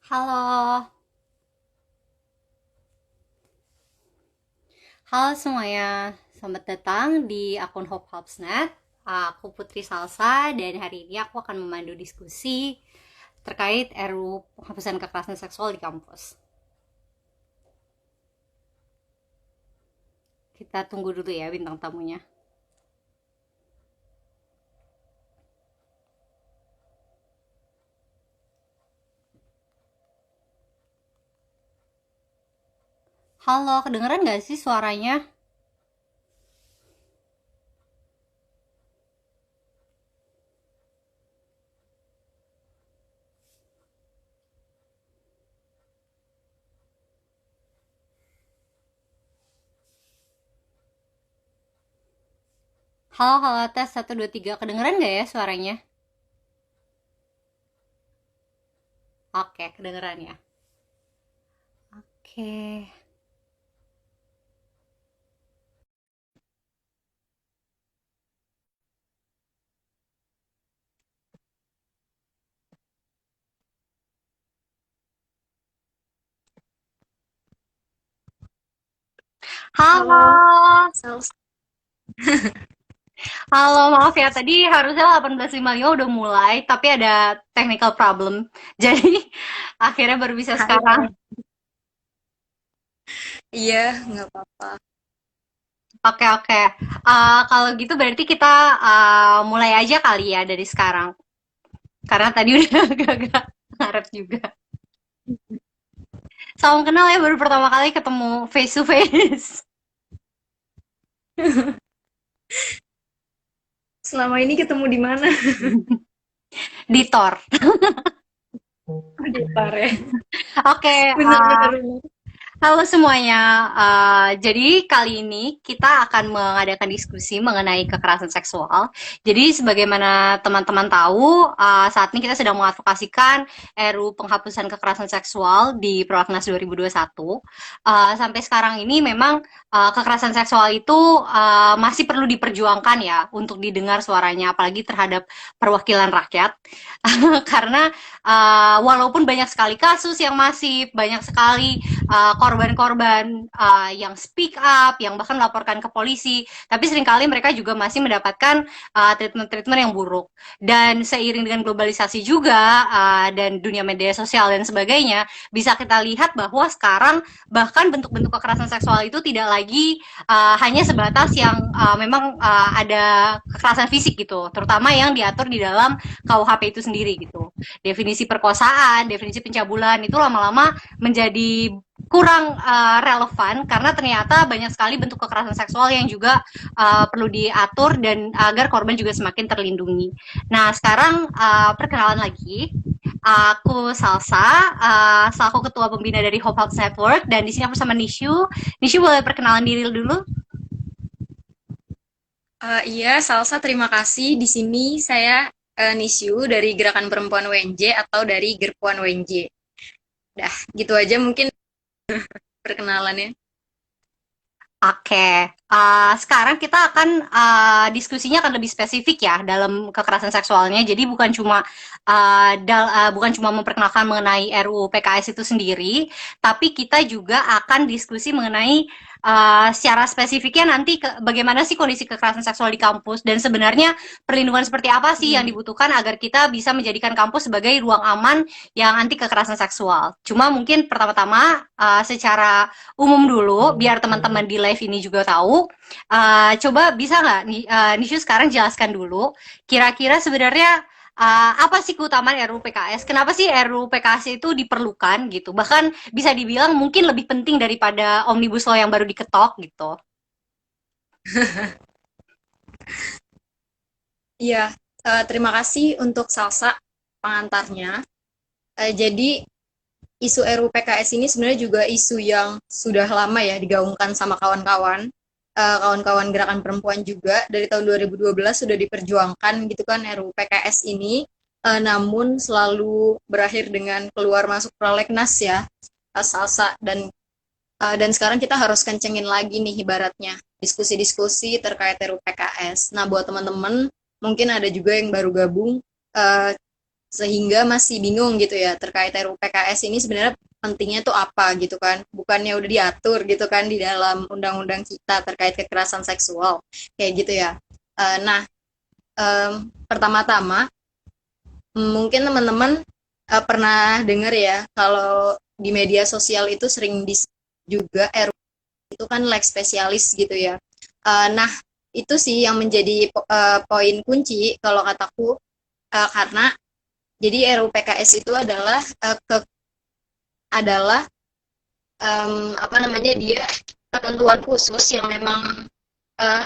Halo, halo semuanya. Selamat datang di akun Hope Helps Net. Aku Putri Salsa dan hari ini aku akan memandu diskusi terkait RUU penghapusan kekerasan seksual di kampus. Kita tunggu dulu ya bintang tamunya. Halo, kedengeran nggak sih suaranya? Halo, halo, tes 1, 2, 3. Kedengeran nggak ya suaranya? Oke, kedengeran ya. Oke. Halo, Halo. Sals. Halo, maaf ya, tadi harusnya 18.55 udah mulai, tapi ada technical problem. Jadi, akhirnya baru bisa Hai, sekarang. hai. Iya, nggak apa-apa. Oke, oke. Kalau gitu berarti kita mulai aja kali ya dari sekarang. Karena tadi udah agak-agak ngaret juga. Salam kenal ya, baru pertama kali ketemu face to face. Selama ini ketemu di mana? Di Tor. Di Tar ya. Oke, Bener, bener, bener. halo semuanya. Jadi kali ini kita akan mengadakan diskusi mengenai kekerasan seksual. Jadi sebagaimana teman-teman tahu, saat ini kita sedang mengadvokasikan RUU penghapusan kekerasan seksual di Prolegnas 2021. Sampai sekarang ini memang kekerasan seksual itu masih perlu diperjuangkan ya untuk didengar suaranya, apalagi terhadap perwakilan rakyat. Karena walaupun banyak sekali kasus yang masif, banyak sekali korban-korban yang speak up, yang bahkan melaporkan ke polisi, tapi seringkali mereka juga masih mendapatkan treatment-treatment yang buruk. Dan seiring dengan globalisasi juga dan dunia media sosial dan sebagainya, bisa kita lihat bahwa sekarang bahkan bentuk-bentuk kekerasan seksual itu tidak lagi hanya sebatas yang memang ada kekerasan fisik gitu, terutama yang diatur di dalam KUHP itu sendiri gitu. Definisi perkosaan, definisi pencabulan itu lama-lama menjadi kurang relevan karena ternyata banyak sekali bentuk kekerasan seksual yang juga perlu diatur dan agar korban juga semakin terlindungi. Nah, sekarang perkenalan lagi. Aku Salsa, selaku ketua pembina dari Hope Health Network, dan di sini aku sama Nishu. Nishu boleh perkenalan diri dulu? Iya, Salsa, terima kasih. Di sini saya Nisyu dari Gerakan Perempuan WNJ atau dari Gerpuan WNJ. Dah, gitu aja mungkin perkenalannya. Oke, sekarang kita akan diskusinya akan lebih spesifik ya dalam kekerasan seksualnya. Jadi bukan cuma memperkenalkan mengenai RUU PKS itu sendiri, tapi kita juga akan diskusi mengenai secara spesifiknya nanti bagaimana sih kondisi kekerasan seksual di kampus dan sebenarnya perlindungan seperti apa sih yang Hmm. dibutuhkan agar kita bisa menjadikan kampus sebagai ruang aman yang anti kekerasan seksual. Cuma mungkin pertama-tama secara umum dulu biar teman-teman di live ini juga tahu. Coba bisa nggak Nishu sekarang jelaskan dulu kira-kira sebenarnya apa sih keutamaan RUU PKS? Kenapa sih RUU PKS itu diperlukan gitu? Bahkan bisa dibilang mungkin lebih penting daripada Omnibus Law yang baru diketok gitu. Iya, terima kasih untuk Salsa pengantarnya. Jadi isu RUU PKS ini sebenarnya juga isu yang sudah lama ya digaungkan sama kawan-kawan, kawan-kawan gerakan perempuan juga dari tahun 2012 sudah diperjuangkan gitu kan RUU PKS ini, namun selalu berakhir dengan keluar masuk prolegnas ya, Salsa dan sekarang kita harus kencengin lagi nih ibaratnya diskusi-diskusi terkait RUU PKS. Nah buat teman-teman mungkin ada juga yang baru gabung, sehingga masih bingung gitu ya terkait RUU PKS ini sebenarnya pentingnya tuh apa gitu kan, bukannya udah diatur gitu kan di dalam undang-undang kita terkait kekerasan seksual kayak gitu ya. Nah, pertama-tama mungkin teman-teman pernah dengar ya kalau di media sosial itu sering juga RUU itu kan leg spesialis gitu ya. Nah, itu sih yang menjadi poin kunci kalau kataku, karena jadi RUU PKS itu adalah adalah apa namanya, dia ketentuan khusus yang memang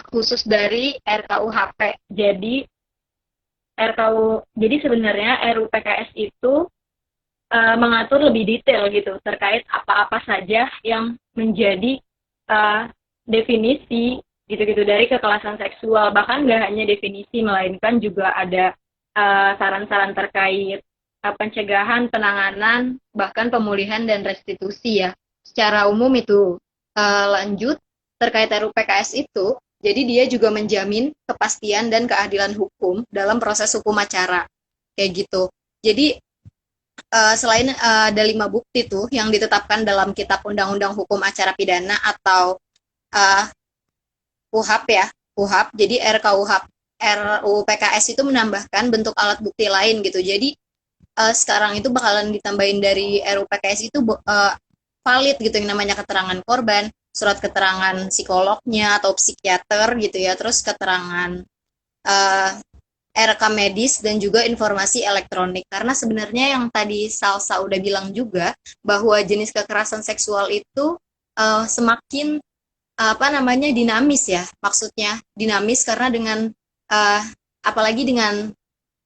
khusus dari RKUHP. Jadi sebenarnya RUU PKS itu mengatur lebih detail gitu terkait apa-apa saja yang menjadi uh, definisi gitu-gitu dari kekerasan seksual. Bahkan nggak hanya definisi, melainkan juga ada saran-saran terkait pencegahan, penanganan, bahkan pemulihan dan restitusi ya. Secara umum itu lanjut terkait RUU PKS itu, jadi dia juga menjamin kepastian dan keadilan hukum dalam proses hukum acara kayak gitu. Jadi selain ada 5 bukti tuh yang ditetapkan dalam Kitab Undang-Undang Hukum Acara Pidana atau uh, KUHP ya, KUHP. Jadi RUU PKS itu menambahkan bentuk alat bukti lain gitu. Jadi sekarang itu bakalan ditambahin dari RUU PKS itu valid gitu yang namanya keterangan korban, surat keterangan psikolognya atau psikiater gitu ya, terus keterangan uh, rekam medis dan juga informasi elektronik. Karena sebenarnya yang tadi Salsa udah bilang juga bahwa jenis kekerasan seksual itu semakin apa namanya, dinamis ya. Maksudnya dinamis karena dengan uh, apalagi dengan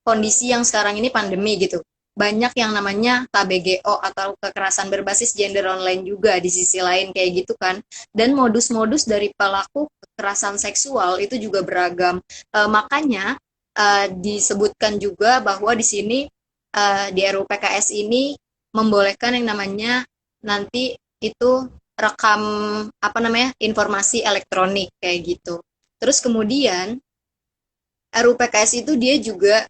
kondisi yang sekarang ini pandemi gitu. Banyak yang namanya KBGO atau kekerasan berbasis gender online juga di sisi lain kayak gitu kan. Dan modus-modus dari pelaku kekerasan seksual itu juga beragam. Makanya disebutkan juga bahwa di sini di RUU PKS ini membolehkan yang namanya nanti itu rekam apa namanya, informasi elektronik kayak gitu. Terus kemudian RUU PKS itu dia juga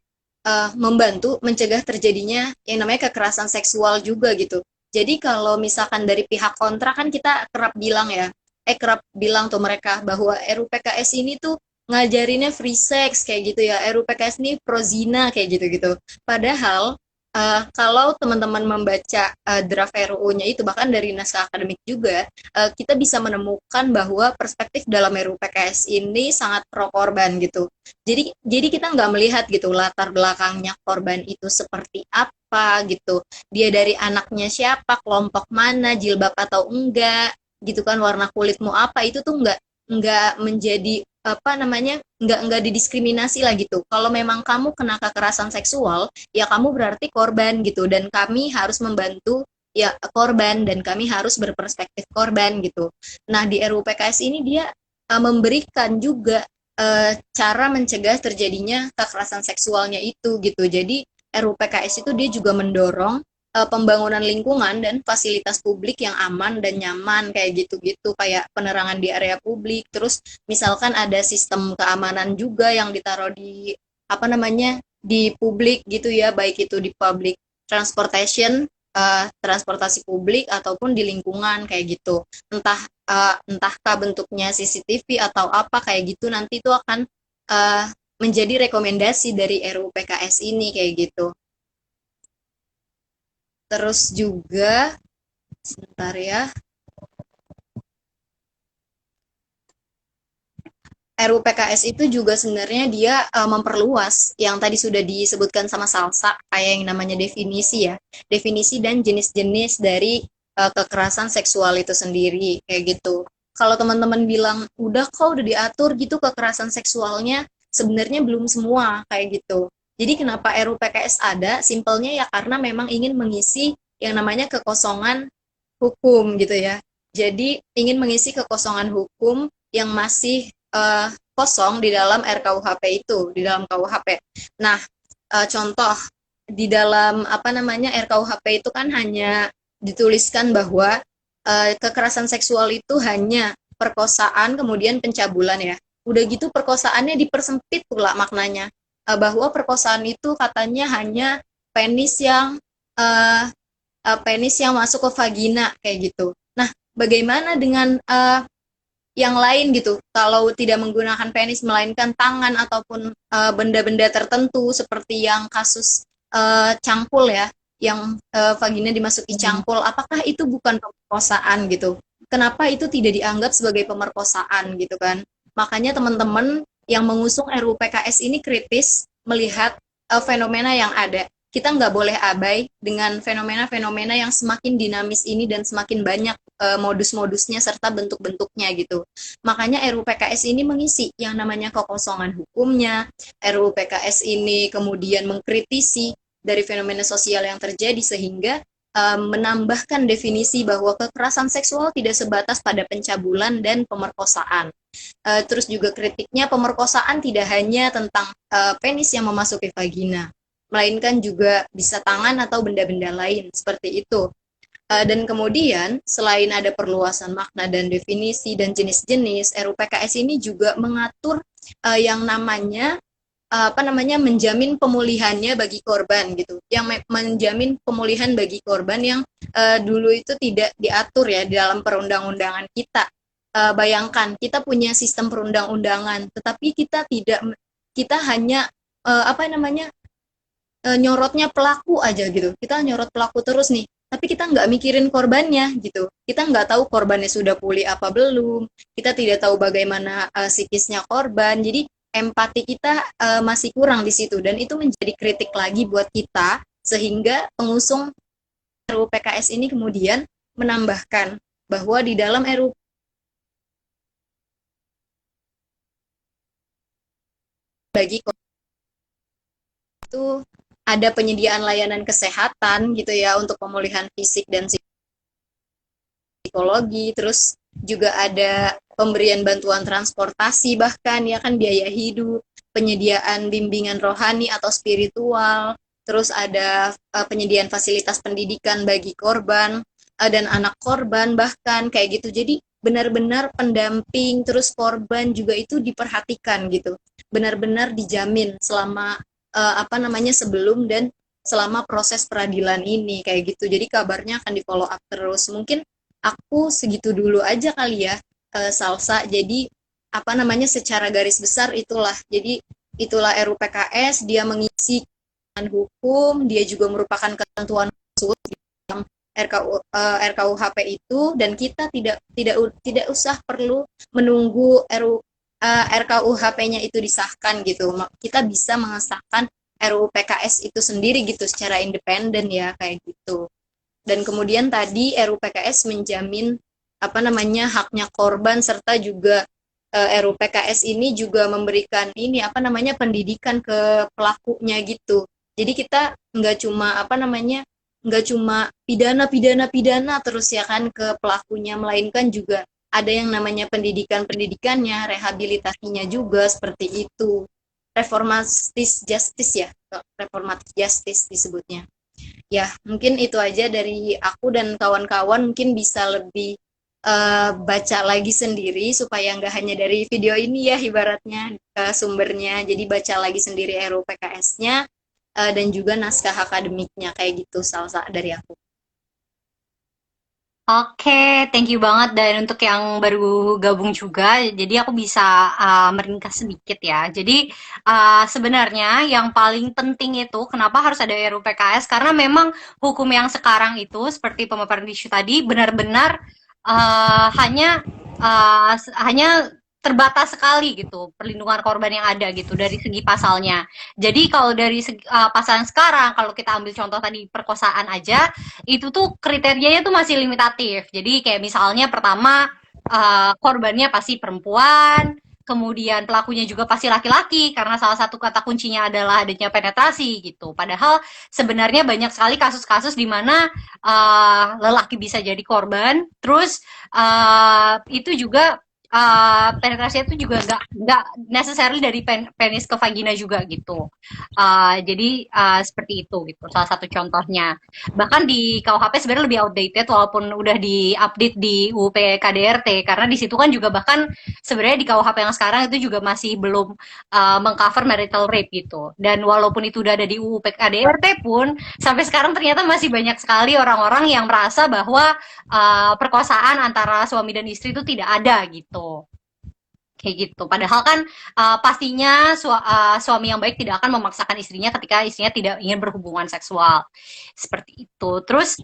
membantu mencegah terjadinya yang namanya kekerasan seksual juga gitu. Jadi kalau misalkan dari pihak kontra kan kita kerap bilang tuh mereka bahwa RUU PKS ini tuh ngajarinnya free sex kayak gitu ya, RUU PKS ini pro zina kayak gitu-gitu. Padahal kalau teman-teman membaca draft RUU-nya itu bahkan dari naskah akademik juga, kita bisa menemukan bahwa perspektif dalam RUU PKS ini sangat pro korban gitu. Jadi kita nggak melihat gitu latar belakangnya korban itu seperti apa gitu. Dia dari anaknya siapa, kelompok mana, jilbab atau enggak, gitu kan, warna kulitmu apa, itu tuh nggak menjadi apa namanya, nggak didiskriminasi lah gitu. Kalau memang kamu kena kekerasan seksual, ya kamu berarti korban gitu. Dan kami harus membantu ya korban dan kami harus berperspektif korban gitu. Nah di RUU PKS ini dia memberikan juga cara mencegah terjadinya kekerasan seksualnya itu gitu. Jadi RUU PKS itu dia juga mendorong pembangunan lingkungan dan fasilitas publik yang aman dan nyaman kayak gitu-gitu, kayak penerangan di area publik. Terus misalkan ada sistem keamanan juga yang ditaruh di apa namanya, di publik gitu ya, baik itu di public transportation, transportasi publik ataupun di lingkungan kayak gitu. Entahkah bentuknya CCTV atau apa kayak gitu, nanti itu akan menjadi rekomendasi dari RUU PKS ini kayak gitu. Terus juga sebentar ya, RUU PKS itu juga sebenarnya dia memperluas yang tadi sudah disebutkan sama Salsa, kayak yang namanya definisi ya, definisi dan jenis-jenis dari kekerasan seksual itu sendiri kayak gitu. Kalau teman-teman bilang udah kok udah diatur gitu kekerasan seksualnya, sebenarnya belum semua kayak gitu. Jadi kenapa RUU PKS ada? Simpelnya ya karena memang ingin mengisi yang namanya kekosongan hukum gitu ya. Jadi ingin mengisi kekosongan hukum yang masih kosong di dalam RKUHP itu, di dalam KUHP. Nah, contoh di dalam apa namanya RKUHP itu kan hanya dituliskan bahwa kekerasan seksual itu hanya perkosaan kemudian pencabulan ya. Udah gitu perkosaannya dipersempit pula maknanya, bahwa perkosaan itu katanya hanya penis yang uh, penis yang masuk ke vagina kayak gitu. Nah, bagaimana dengan yang lain gitu? Kalau tidak menggunakan penis melainkan tangan ataupun benda-benda tertentu seperti yang kasus cangkul ya, yang vagina dimasuki cangkul, apakah itu bukan pemerkosaan gitu? Kenapa itu tidak dianggap sebagai pemerkosaan gitu kan? Makanya teman-teman yang mengusung RUU PKS ini kritis melihat fenomena yang ada. Kita nggak boleh abai dengan fenomena-fenomena yang semakin dinamis ini dan semakin banyak modus-modusnya serta bentuk-bentuknya gitu. Makanya RUU PKS ini mengisi yang namanya kekosongan hukumnya. RUU PKS ini kemudian mengkritisi dari fenomena sosial yang terjadi sehingga menambahkan definisi bahwa kekerasan seksual tidak sebatas pada pencabulan dan pemerkosaan. Terus juga kritiknya pemerkosaan tidak hanya tentang penis yang memasuki vagina, melainkan juga bisa tangan atau benda-benda lain seperti itu. Dan kemudian selain ada perluasan makna dan definisi dan jenis-jenis, RUU PKS ini juga mengatur yang namanya menjamin pemulihannya bagi korban gitu, yang menjamin pemulihan bagi korban yang dulu itu tidak diatur ya di dalam perundang-undangan kita. Bayangkan kita punya sistem perundang-undangan, tetapi kita hanya nyorotnya pelaku aja gitu. Kita nyorot pelaku terus nih, tapi kita nggak mikirin korbannya gitu. Kita nggak tahu korbannya sudah pulih apa belum. Kita tidak tahu bagaimana psikisnya korban. Jadi empati kita masih kurang di situ dan itu menjadi kritik lagi buat kita sehingga pengusung RUU PKS ini kemudian menambahkan bahwa di dalam RUU bagi itu ada penyediaan layanan kesehatan gitu ya untuk pemulihan fisik dan psikologi, terus juga ada pemberian bantuan transportasi bahkan ya kan biaya hidup, penyediaan bimbingan rohani atau spiritual, terus ada penyediaan fasilitas pendidikan bagi korban dan anak korban bahkan kayak gitu. Jadi benar-benar pendamping terus korban juga itu diperhatikan gitu. Benar-benar dijamin selama sebelum dan selama proses peradilan ini kayak gitu. Jadi kabarnya akan di follow up terus. Mungkin aku segitu dulu aja kali ya, Salsa. Jadi secara garis besar itulah. Jadi itulah RUU PKS, dia mengisi hukum, dia juga merupakan ketentuan khusus dalam RKUHP itu, dan kita tidak usah perlu menunggu RKUHP-nya itu disahkan gitu. Kita bisa mengesahkan RUU PKS itu sendiri gitu secara independen ya kayak gitu. Dan kemudian tadi RUU PKS menjamin haknya korban serta juga RUU PKS ini juga memberikan pendidikan ke pelakunya gitu. Jadi kita nggak cuma pidana terus ya kan ke pelakunya, melainkan juga ada yang namanya pendidikannya, rehabilitasinya juga seperti itu. Reformatis justice ya, reformatif justice disebutnya. Ya, mungkin itu aja dari aku dan kawan-kawan, mungkin bisa lebih baca lagi sendiri supaya nggak hanya dari video ini ya ibaratnya sumbernya. Jadi baca lagi sendiri RUU PKS-nya dan juga naskah akademiknya kayak gitu Salsa dari aku. Oke, thank you banget. Dan untuk yang baru gabung juga, jadi aku bisa meringkas sedikit ya. Jadi sebenarnya yang paling penting itu kenapa harus ada RUU PKS? Karena memang hukum yang sekarang itu seperti pemaparan isu tadi benar-benar hanya terbatas sekali gitu perlindungan korban yang ada gitu dari segi pasalnya. Jadi kalau dari segi pasal yang sekarang, kalau kita ambil contoh tadi perkosaan aja, itu tuh kriterianya tuh masih limitatif. Jadi kayak misalnya pertama korbannya pasti perempuan, kemudian pelakunya juga pasti laki-laki karena salah satu kata kuncinya adalah adanya penetrasi gitu. Padahal sebenarnya banyak sekali kasus-kasus di mana lelaki bisa jadi korban, terus itu juga penetrasinya itu juga nggak necessarily dari penis ke vagina juga gitu. Jadi seperti itu gitu. Salah satu contohnya. Bahkan di KUHP sebenarnya lebih outdated walaupun udah di-update di UU PKDRT karena di situ kan juga bahkan sebenarnya di KUHP yang sekarang itu juga masih belum mengcover marital rape gitu. Dan walaupun itu udah ada di UU PKDRT pun sampai sekarang ternyata masih banyak sekali orang-orang yang merasa bahwa perkosaan antara suami dan istri itu tidak ada gitu. Kayak gitu. Padahal kan pastinya suami yang baik tidak akan memaksakan istrinya ketika istrinya tidak ingin berhubungan seksual. Seperti itu. Terus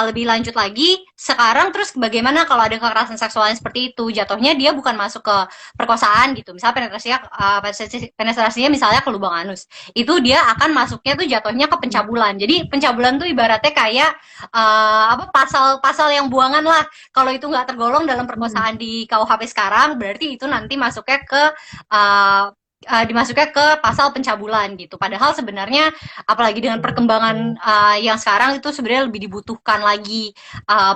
lebih lanjut lagi, sekarang terus bagaimana kalau ada kekerasan seksual yang seperti itu? Jatuhnya dia bukan masuk ke perkosaan gitu. Misalnya penetrasinya misalnya ke lubang anus. Itu dia akan masuknya tuh jatuhnya ke pencabulan. Jadi pencabulan tuh ibaratnya kayak pasal-pasal yang buangan lah. Kalau itu nggak tergolong dalam perkosaan di KUHP sekarang, berarti itu nanti masuknya ke dimasuknya ke pasal pencabulan gitu. Padahal sebenarnya apalagi dengan perkembangan yang sekarang itu sebenarnya lebih dibutuhkan lagi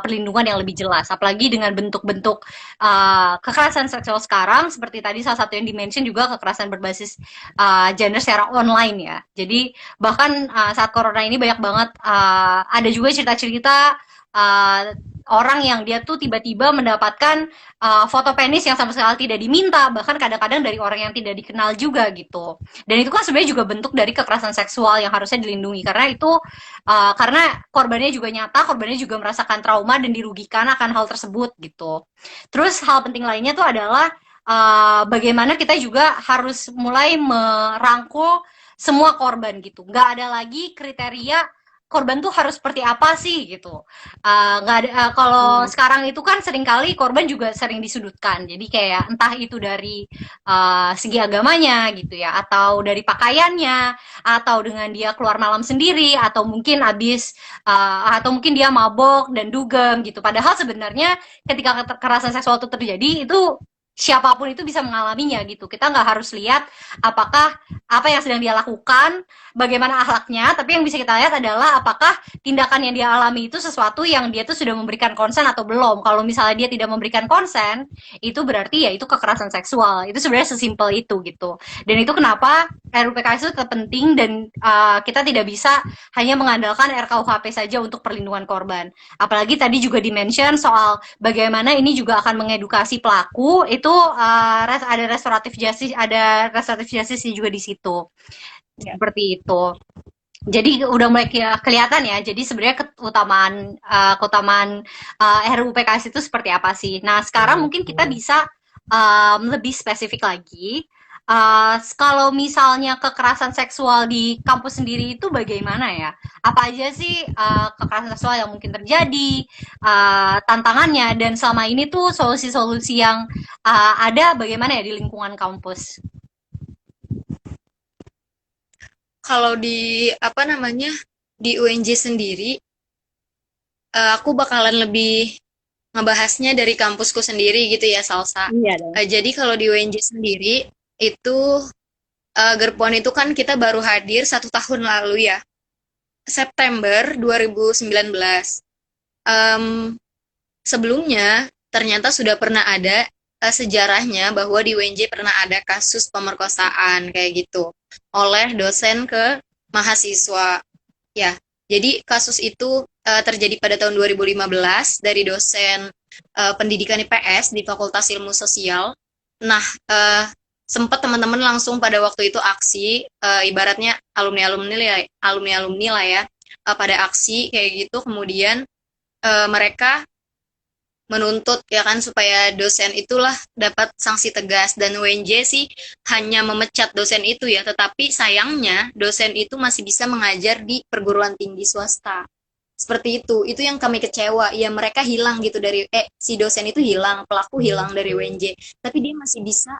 perlindungan yang lebih jelas. Apalagi dengan bentuk-bentuk kekerasan seksual sekarang seperti tadi salah satu yang dimention juga kekerasan berbasis gender secara online ya. Jadi bahkan saat corona ini banyak banget ada juga cerita-cerita orang yang dia tuh tiba-tiba mendapatkan foto penis yang sama sekali tidak diminta, bahkan kadang-kadang dari orang yang tidak dikenal juga gitu. Dan itu kan sebenarnya juga bentuk dari kekerasan seksual yang harusnya dilindungi karena itu karena korbannya juga nyata, korbannya juga merasakan trauma dan dirugikan akan hal tersebut gitu. Terus hal penting lainnya tuh adalah bagaimana kita juga harus mulai merangkul semua korban gitu. Nggak ada lagi kriteria korban tuh harus seperti apa sih gitu. Nggak ada kalau sekarang itu kan seringkali korban juga sering disudutkan. Jadi kayak entah itu dari segi agamanya gitu ya, atau dari pakaiannya, atau dengan dia keluar malam sendiri, atau mungkin atau mungkin dia mabok dan dugem gitu. Padahal sebenarnya ketika kekerasan seksual itu terjadi itu siapapun itu bisa mengalaminya gitu. Kita nggak harus lihat apakah apa yang sedang dia lakukan, bagaimana akhlaknya, tapi yang bisa kita lihat adalah apakah tindakan yang dia alami itu sesuatu yang dia tuh sudah memberikan konsen atau belum. Kalau misalnya dia tidak memberikan konsen, itu berarti ya itu kekerasan seksual. Itu sebenarnya sesimpel itu gitu. Dan itu kenapa RUPKS itu penting dan kita tidak bisa hanya mengandalkan RKUHP saja untuk perlindungan korban. Apalagi tadi juga dimention soal bagaimana ini juga akan mengedukasi pelaku itu ada restoratif justice juga di situ. Ya. Seperti itu. Jadi udah mulai kelihatan ya. Jadi sebenarnya keutamaan RUU PKS itu seperti apa sih? Nah, sekarang mungkin kita bisa lebih spesifik lagi. Kalau misalnya kekerasan seksual di kampus sendiri itu bagaimana ya? Apa aja sih kekerasan seksual yang mungkin terjadi, tantangannya, dan selama ini tuh solusi-solusi yang ada bagaimana ya di lingkungan kampus? Kalau di di UNJ sendiri, aku bakalan lebih ngebahasnya dari kampusku sendiri gitu ya, Salsa. Iya. Jadi kalau di UNJ sendiri itu Gerpon itu kan kita baru hadir 1 tahun lalu ya, September 2019. Sebelumnya ternyata sudah pernah ada sejarahnya bahwa di UNJ pernah ada kasus pemerkosaan kayak gitu oleh dosen ke mahasiswa. Ya, jadi kasus itu terjadi pada tahun 2015 dari dosen pendidikan IPS di Fakultas Ilmu Sosial. Nah, sempat teman-teman langsung pada waktu itu aksi, ibaratnya alumni lah ya, pada aksi kayak gitu. Kemudian mereka menuntut ya kan supaya dosen itulah dapat sanksi tegas, dan UNJ sih hanya memecat dosen itu ya, tetapi sayangnya dosen itu masih bisa mengajar di perguruan tinggi swasta. Seperti itu yang kami kecewa ya, mereka hilang gitu dari si dosen itu hilang, pelaku hilang dari UNJ, tapi dia masih bisa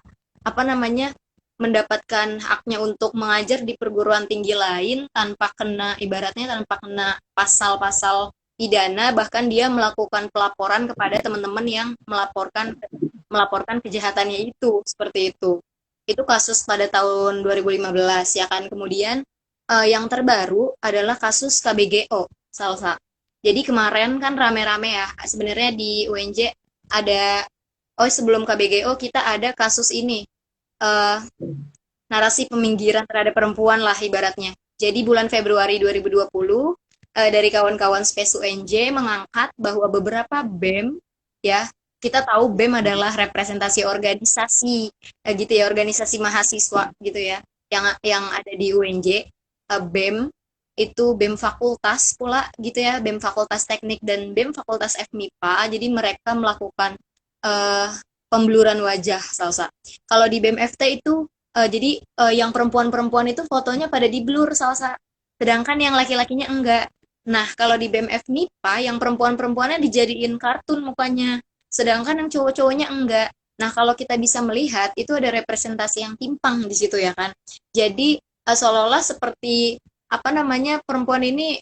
mendapatkan haknya untuk mengajar di perguruan tinggi lain tanpa kena pasal-pasal pidana. Bahkan dia melakukan pelaporan kepada teman-teman yang melaporkan kejahatannya itu. Seperti itu kasus pada tahun 2015 ya kan. Kemudian yang terbaru adalah kasus KBGO, Salsa. Jadi kemarin kan rame-rame ya, sebenarnya di UNJ ada oh sebelum KBGO kita ada kasus ini, eh, narasi peminggiran terhadap perempuan lah ibaratnya. Jadi bulan Februari 2020 dari kawan-kawan Space UNJ mengangkat bahwa beberapa BEM ya, kita tahu BEM adalah representasi organisasi gitu ya, organisasi mahasiswa gitu ya, yang ada di UNJ. BEM itu BEM fakultas pula gitu ya, BEM fakultas teknik dan BEM fakultas FMIPA. Jadi mereka melakukan eh, pembluran wajah salsa. Kalau di BEM FT itu jadi yang perempuan-perempuan itu fotonya pada di blur salsa, sedangkan yang laki-lakinya enggak. Nah, kalau di BMF MIPA yang perempuan-perempuannya dijadiin kartun mukanya, sedangkan yang cowok-cowoknya enggak. Nah, kalau kita bisa melihat itu ada representasi yang timpang di situ ya kan. Jadi seolah-olah seperti apa namanya perempuan ini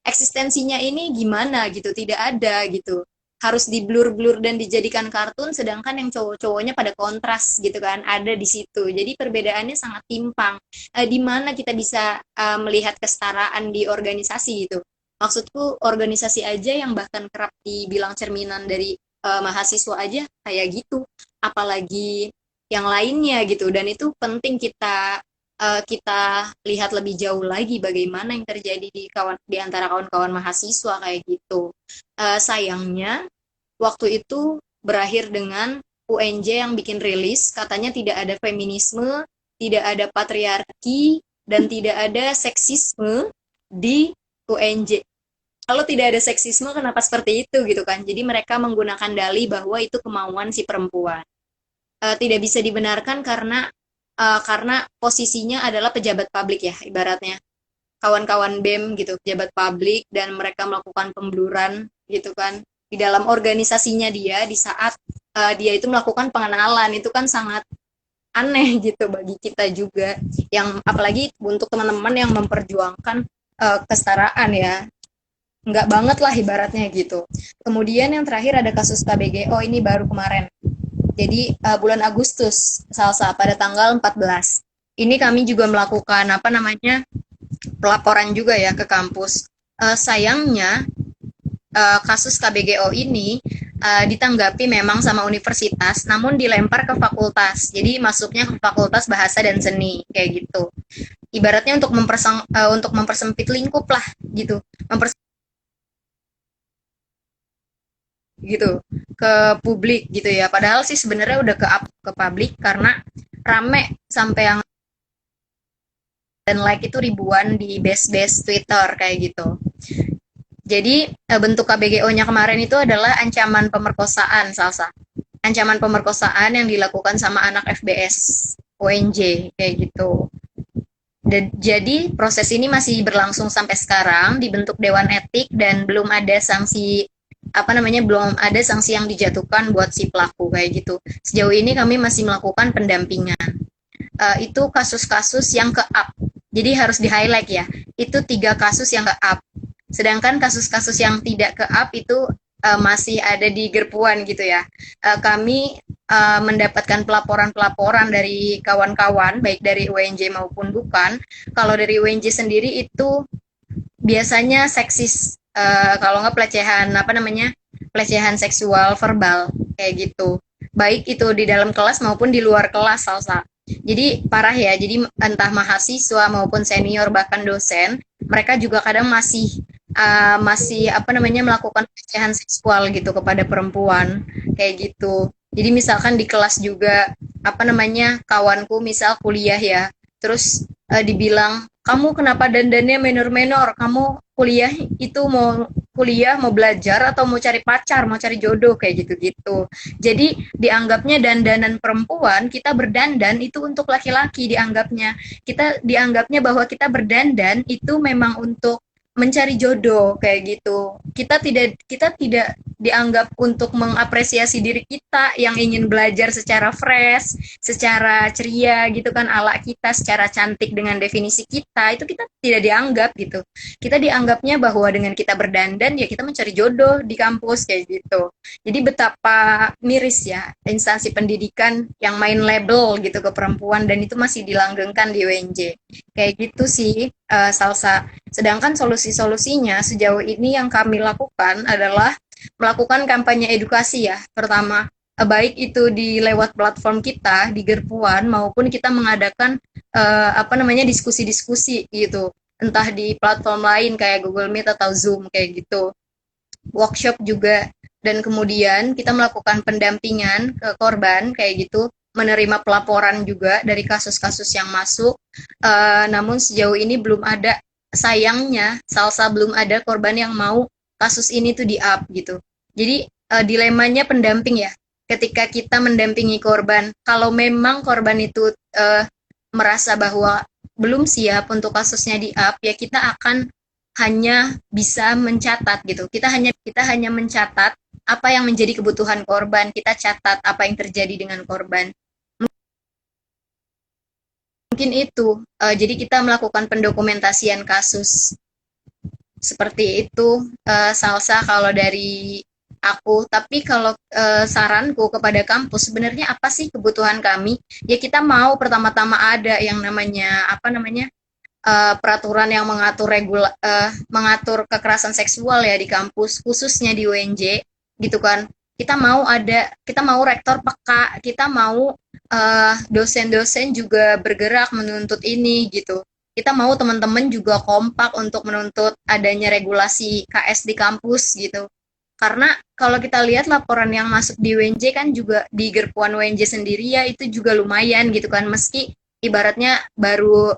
eksistensinya ini gimana gitu, tidak ada gitu, harus di blur-blur dan dijadikan kartun, sedangkan yang cowok-cowoknya pada kontras gitu kan, ada di situ. Jadi perbedaannya sangat timpang. Di mana kita bisa melihat kesetaraan di organisasi gitu. Maksudku organisasi aja yang bahkan kerap dibilang cerminan dari mahasiswa aja kayak gitu, apalagi yang lainnya gitu. Dan itu penting kita lihat lebih jauh lagi bagaimana yang terjadi di antara kawan-kawan mahasiswa kayak gitu. Sayangnya waktu itu berakhir dengan UNJ yang bikin rilis katanya tidak ada feminisme, tidak ada patriarki, dan tidak ada seksisme di UNJ. Kalau tidak ada seksisme, kenapa seperti itu gitu kan? Jadi mereka menggunakan dalih bahwa itu kemauan si perempuan. Tidak bisa dibenarkan karena posisinya adalah pejabat publik ya, ibaratnya kawan-kawan BEM gitu, pejabat publik, dan mereka melakukan pembluran gitu kan di dalam organisasinya dia di saat dia itu melakukan pengenalan. Itu kan sangat aneh gitu bagi kita juga, yang apalagi untuk teman-teman yang memperjuangkan kesetaraan ya, nggak banget lah ibaratnya gitu. Kemudian yang terakhir ada kasus KBGO, ini baru kemarin. Jadi bulan Agustus salsa pada tanggal 14. Ini kami juga melakukan apa namanya pelaporan juga ya ke kampus. Sayangnya kasus KBGO ini ditanggapi memang sama universitas, namun dilempar ke fakultas. Jadi masuknya ke fakultas bahasa dan seni kayak gitu. Ibaratnya untuk mempersempit lingkup lah gitu, gitu ke publik gitu ya. Padahal sih sebenarnya udah ke publik karena rame sampai yang dan like itu ribuan di base Twitter kayak gitu. Jadi bentuk KBGO-nya kemarin itu adalah ancaman pemerkosaan salsa. Ancaman pemerkosaan yang dilakukan sama anak FBS UNJ kayak gitu. Jadi proses ini masih berlangsung sampai sekarang, dibentuk Dewan Etik dan belum ada sanksi belum ada sanksi yang dijatuhkan buat si pelaku kayak gitu. Sejauh ini kami masih melakukan pendampingan. Itu kasus-kasus yang ke-up. Jadi harus di-highlight ya. Itu 3 kasus yang ke-up. Sedangkan kasus-kasus yang tidak ke-up itu masih ada di gerpuan gitu ya. Kami mendapatkan pelaporan-pelaporan dari kawan-kawan, baik dari UNJ maupun bukan. Kalau dari UNJ sendiri itu biasanya seksis, kalau nggak pelecehan seksual verbal kayak gitu, baik itu di dalam kelas maupun di luar kelas salsa. Jadi parah ya, jadi entah mahasiswa maupun senior bahkan dosen, mereka juga kadang masih melakukan pelecehan seksual gitu kepada perempuan kayak gitu. Jadi misalkan di kelas juga kawanku misal kuliah ya, terus dibilang kamu kenapa dandannya menor-menor, kamu kuliah mau belajar atau mau cari pacar, mau cari jodoh kayak gitu-gitu. Jadi dianggapnya dandanan perempuan, kita berdandan itu untuk laki-laki, dianggapnya bahwa kita berdandan itu memang untuk mencari jodoh kayak gitu. Kita tidak dianggap untuk mengapresiasi diri kita yang ingin belajar secara fresh, secara ceria gitu kan, ala kita, secara cantik dengan definisi kita, itu kita tidak dianggap gitu. Kita dianggapnya bahwa dengan kita berdandan ya kita mencari jodoh di kampus kayak gitu. Jadi betapa miris ya instansi pendidikan yang main label gitu ke perempuan, dan itu masih dilanggengkan di UNJ. Kayak gitu sih salsa. Sedangkan solusi-solusinya sejauh ini yang kami lakukan adalah melakukan kampanye edukasi ya. Pertama, baik itu di lewat platform kita di Gerpuan maupun kita mengadakan apa namanya diskusi-diskusi gitu, entah di platform lain kayak Google Meet atau Zoom kayak gitu, workshop juga, dan kemudian kita melakukan pendampingan ke korban kayak gitu, menerima pelaporan juga dari kasus-kasus yang masuk. Namun sejauh ini belum ada, sayangnya Salsa belum ada korban yang mau kasus ini tuh di up gitu. Jadi dilemanya pendamping ya. Ketika kita mendampingi korban, kalau memang korban itu merasa bahwa belum siap untuk kasusnya di up, ya kita akan hanya bisa mencatat gitu. Kita hanya mencatat apa yang menjadi kebutuhan korban. Kita catat apa yang terjadi dengan korban. Mungkin itu. Jadi kita melakukan pendokumentasian kasus. Seperti itu, Salsa kalau dari aku. Tapi kalau saranku kepada kampus, sebenarnya apa sih kebutuhan kami? Ya kita mau pertama-tama ada yang namanya apa namanya peraturan yang mengatur kekerasan seksual ya di kampus, khususnya di UNJ gitu kan. Kita mau rektor peka, kita mau dosen-dosen juga bergerak menuntut ini gitu. Kita mau teman-teman juga kompak untuk menuntut adanya regulasi KS di kampus gitu. Karena kalau kita lihat laporan yang masuk di UNJ kan juga di Gerpuan UNJ sendiri ya itu juga lumayan gitu kan, meski ibaratnya baru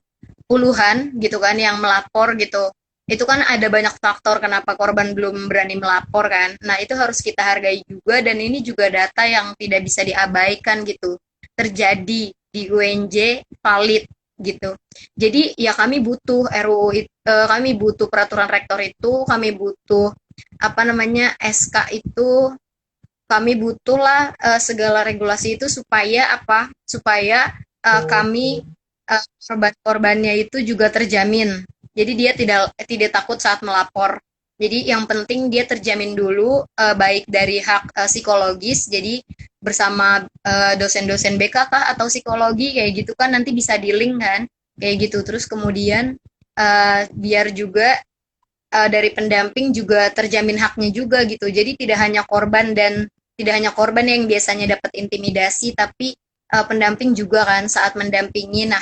puluhan gitu kan yang melapor gitu. Itu kan ada banyak faktor kenapa korban belum berani melapor kan. Nah, itu harus kita hargai juga, dan ini juga data yang tidak bisa diabaikan gitu. Terjadi di UNJ valid gitu. Jadi ya kami butuh kami butuh peraturan rektor itu, kami butuh apa namanya SK itu, kami butuhlah segala regulasi itu supaya apa? Supaya kami korban-korbannya itu juga terjamin. Jadi dia tidak takut saat melapor. Jadi yang penting dia terjamin dulu, baik dari hak psikologis. Jadi bersama dosen-dosen BK kah atau psikologi kayak gitu kan nanti bisa di-link kan kayak gitu. Terus kemudian biar juga dari pendamping juga terjamin haknya juga gitu. Jadi tidak hanya korban yang biasanya dapat intimidasi, tapi pendamping juga kan saat mendampingi. Nah,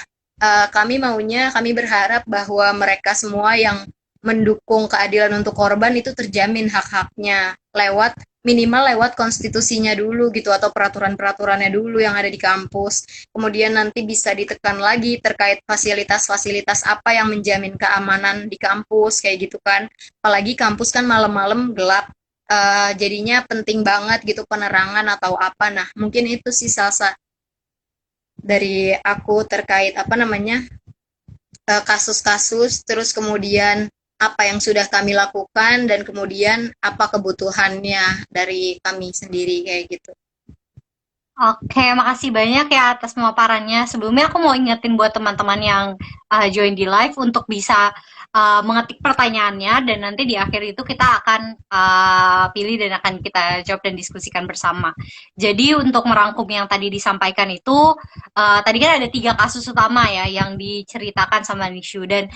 kami berharap bahwa mereka semua yang mendukung keadilan untuk korban itu terjamin hak-haknya minimal lewat konstitusinya dulu gitu, atau peraturan-peraturannya dulu yang ada di kampus. Kemudian nanti bisa ditekan lagi terkait fasilitas-fasilitas apa yang menjamin keamanan di kampus kayak gitu kan. Apalagi kampus kan malam-malam gelap. Jadinya penting banget gitu penerangan atau apa. Nah, mungkin itu sih Salsa dari aku terkait apa namanya kasus-kasus, terus kemudian apa yang sudah kami lakukan, dan kemudian apa kebutuhannya dari kami sendiri kayak gitu. Oke, makasih banyak ya atas pemaparannya. Sebelumnya aku mau ingetin buat teman-teman yang join di live untuk bisa mengetik pertanyaannya, dan nanti di akhir itu kita akan pilih dan akan kita jawab dan diskusikan bersama. Jadi untuk merangkum yang tadi disampaikan itu, tadi kan ada 3 kasus utama ya yang diceritakan sama Nishu, dan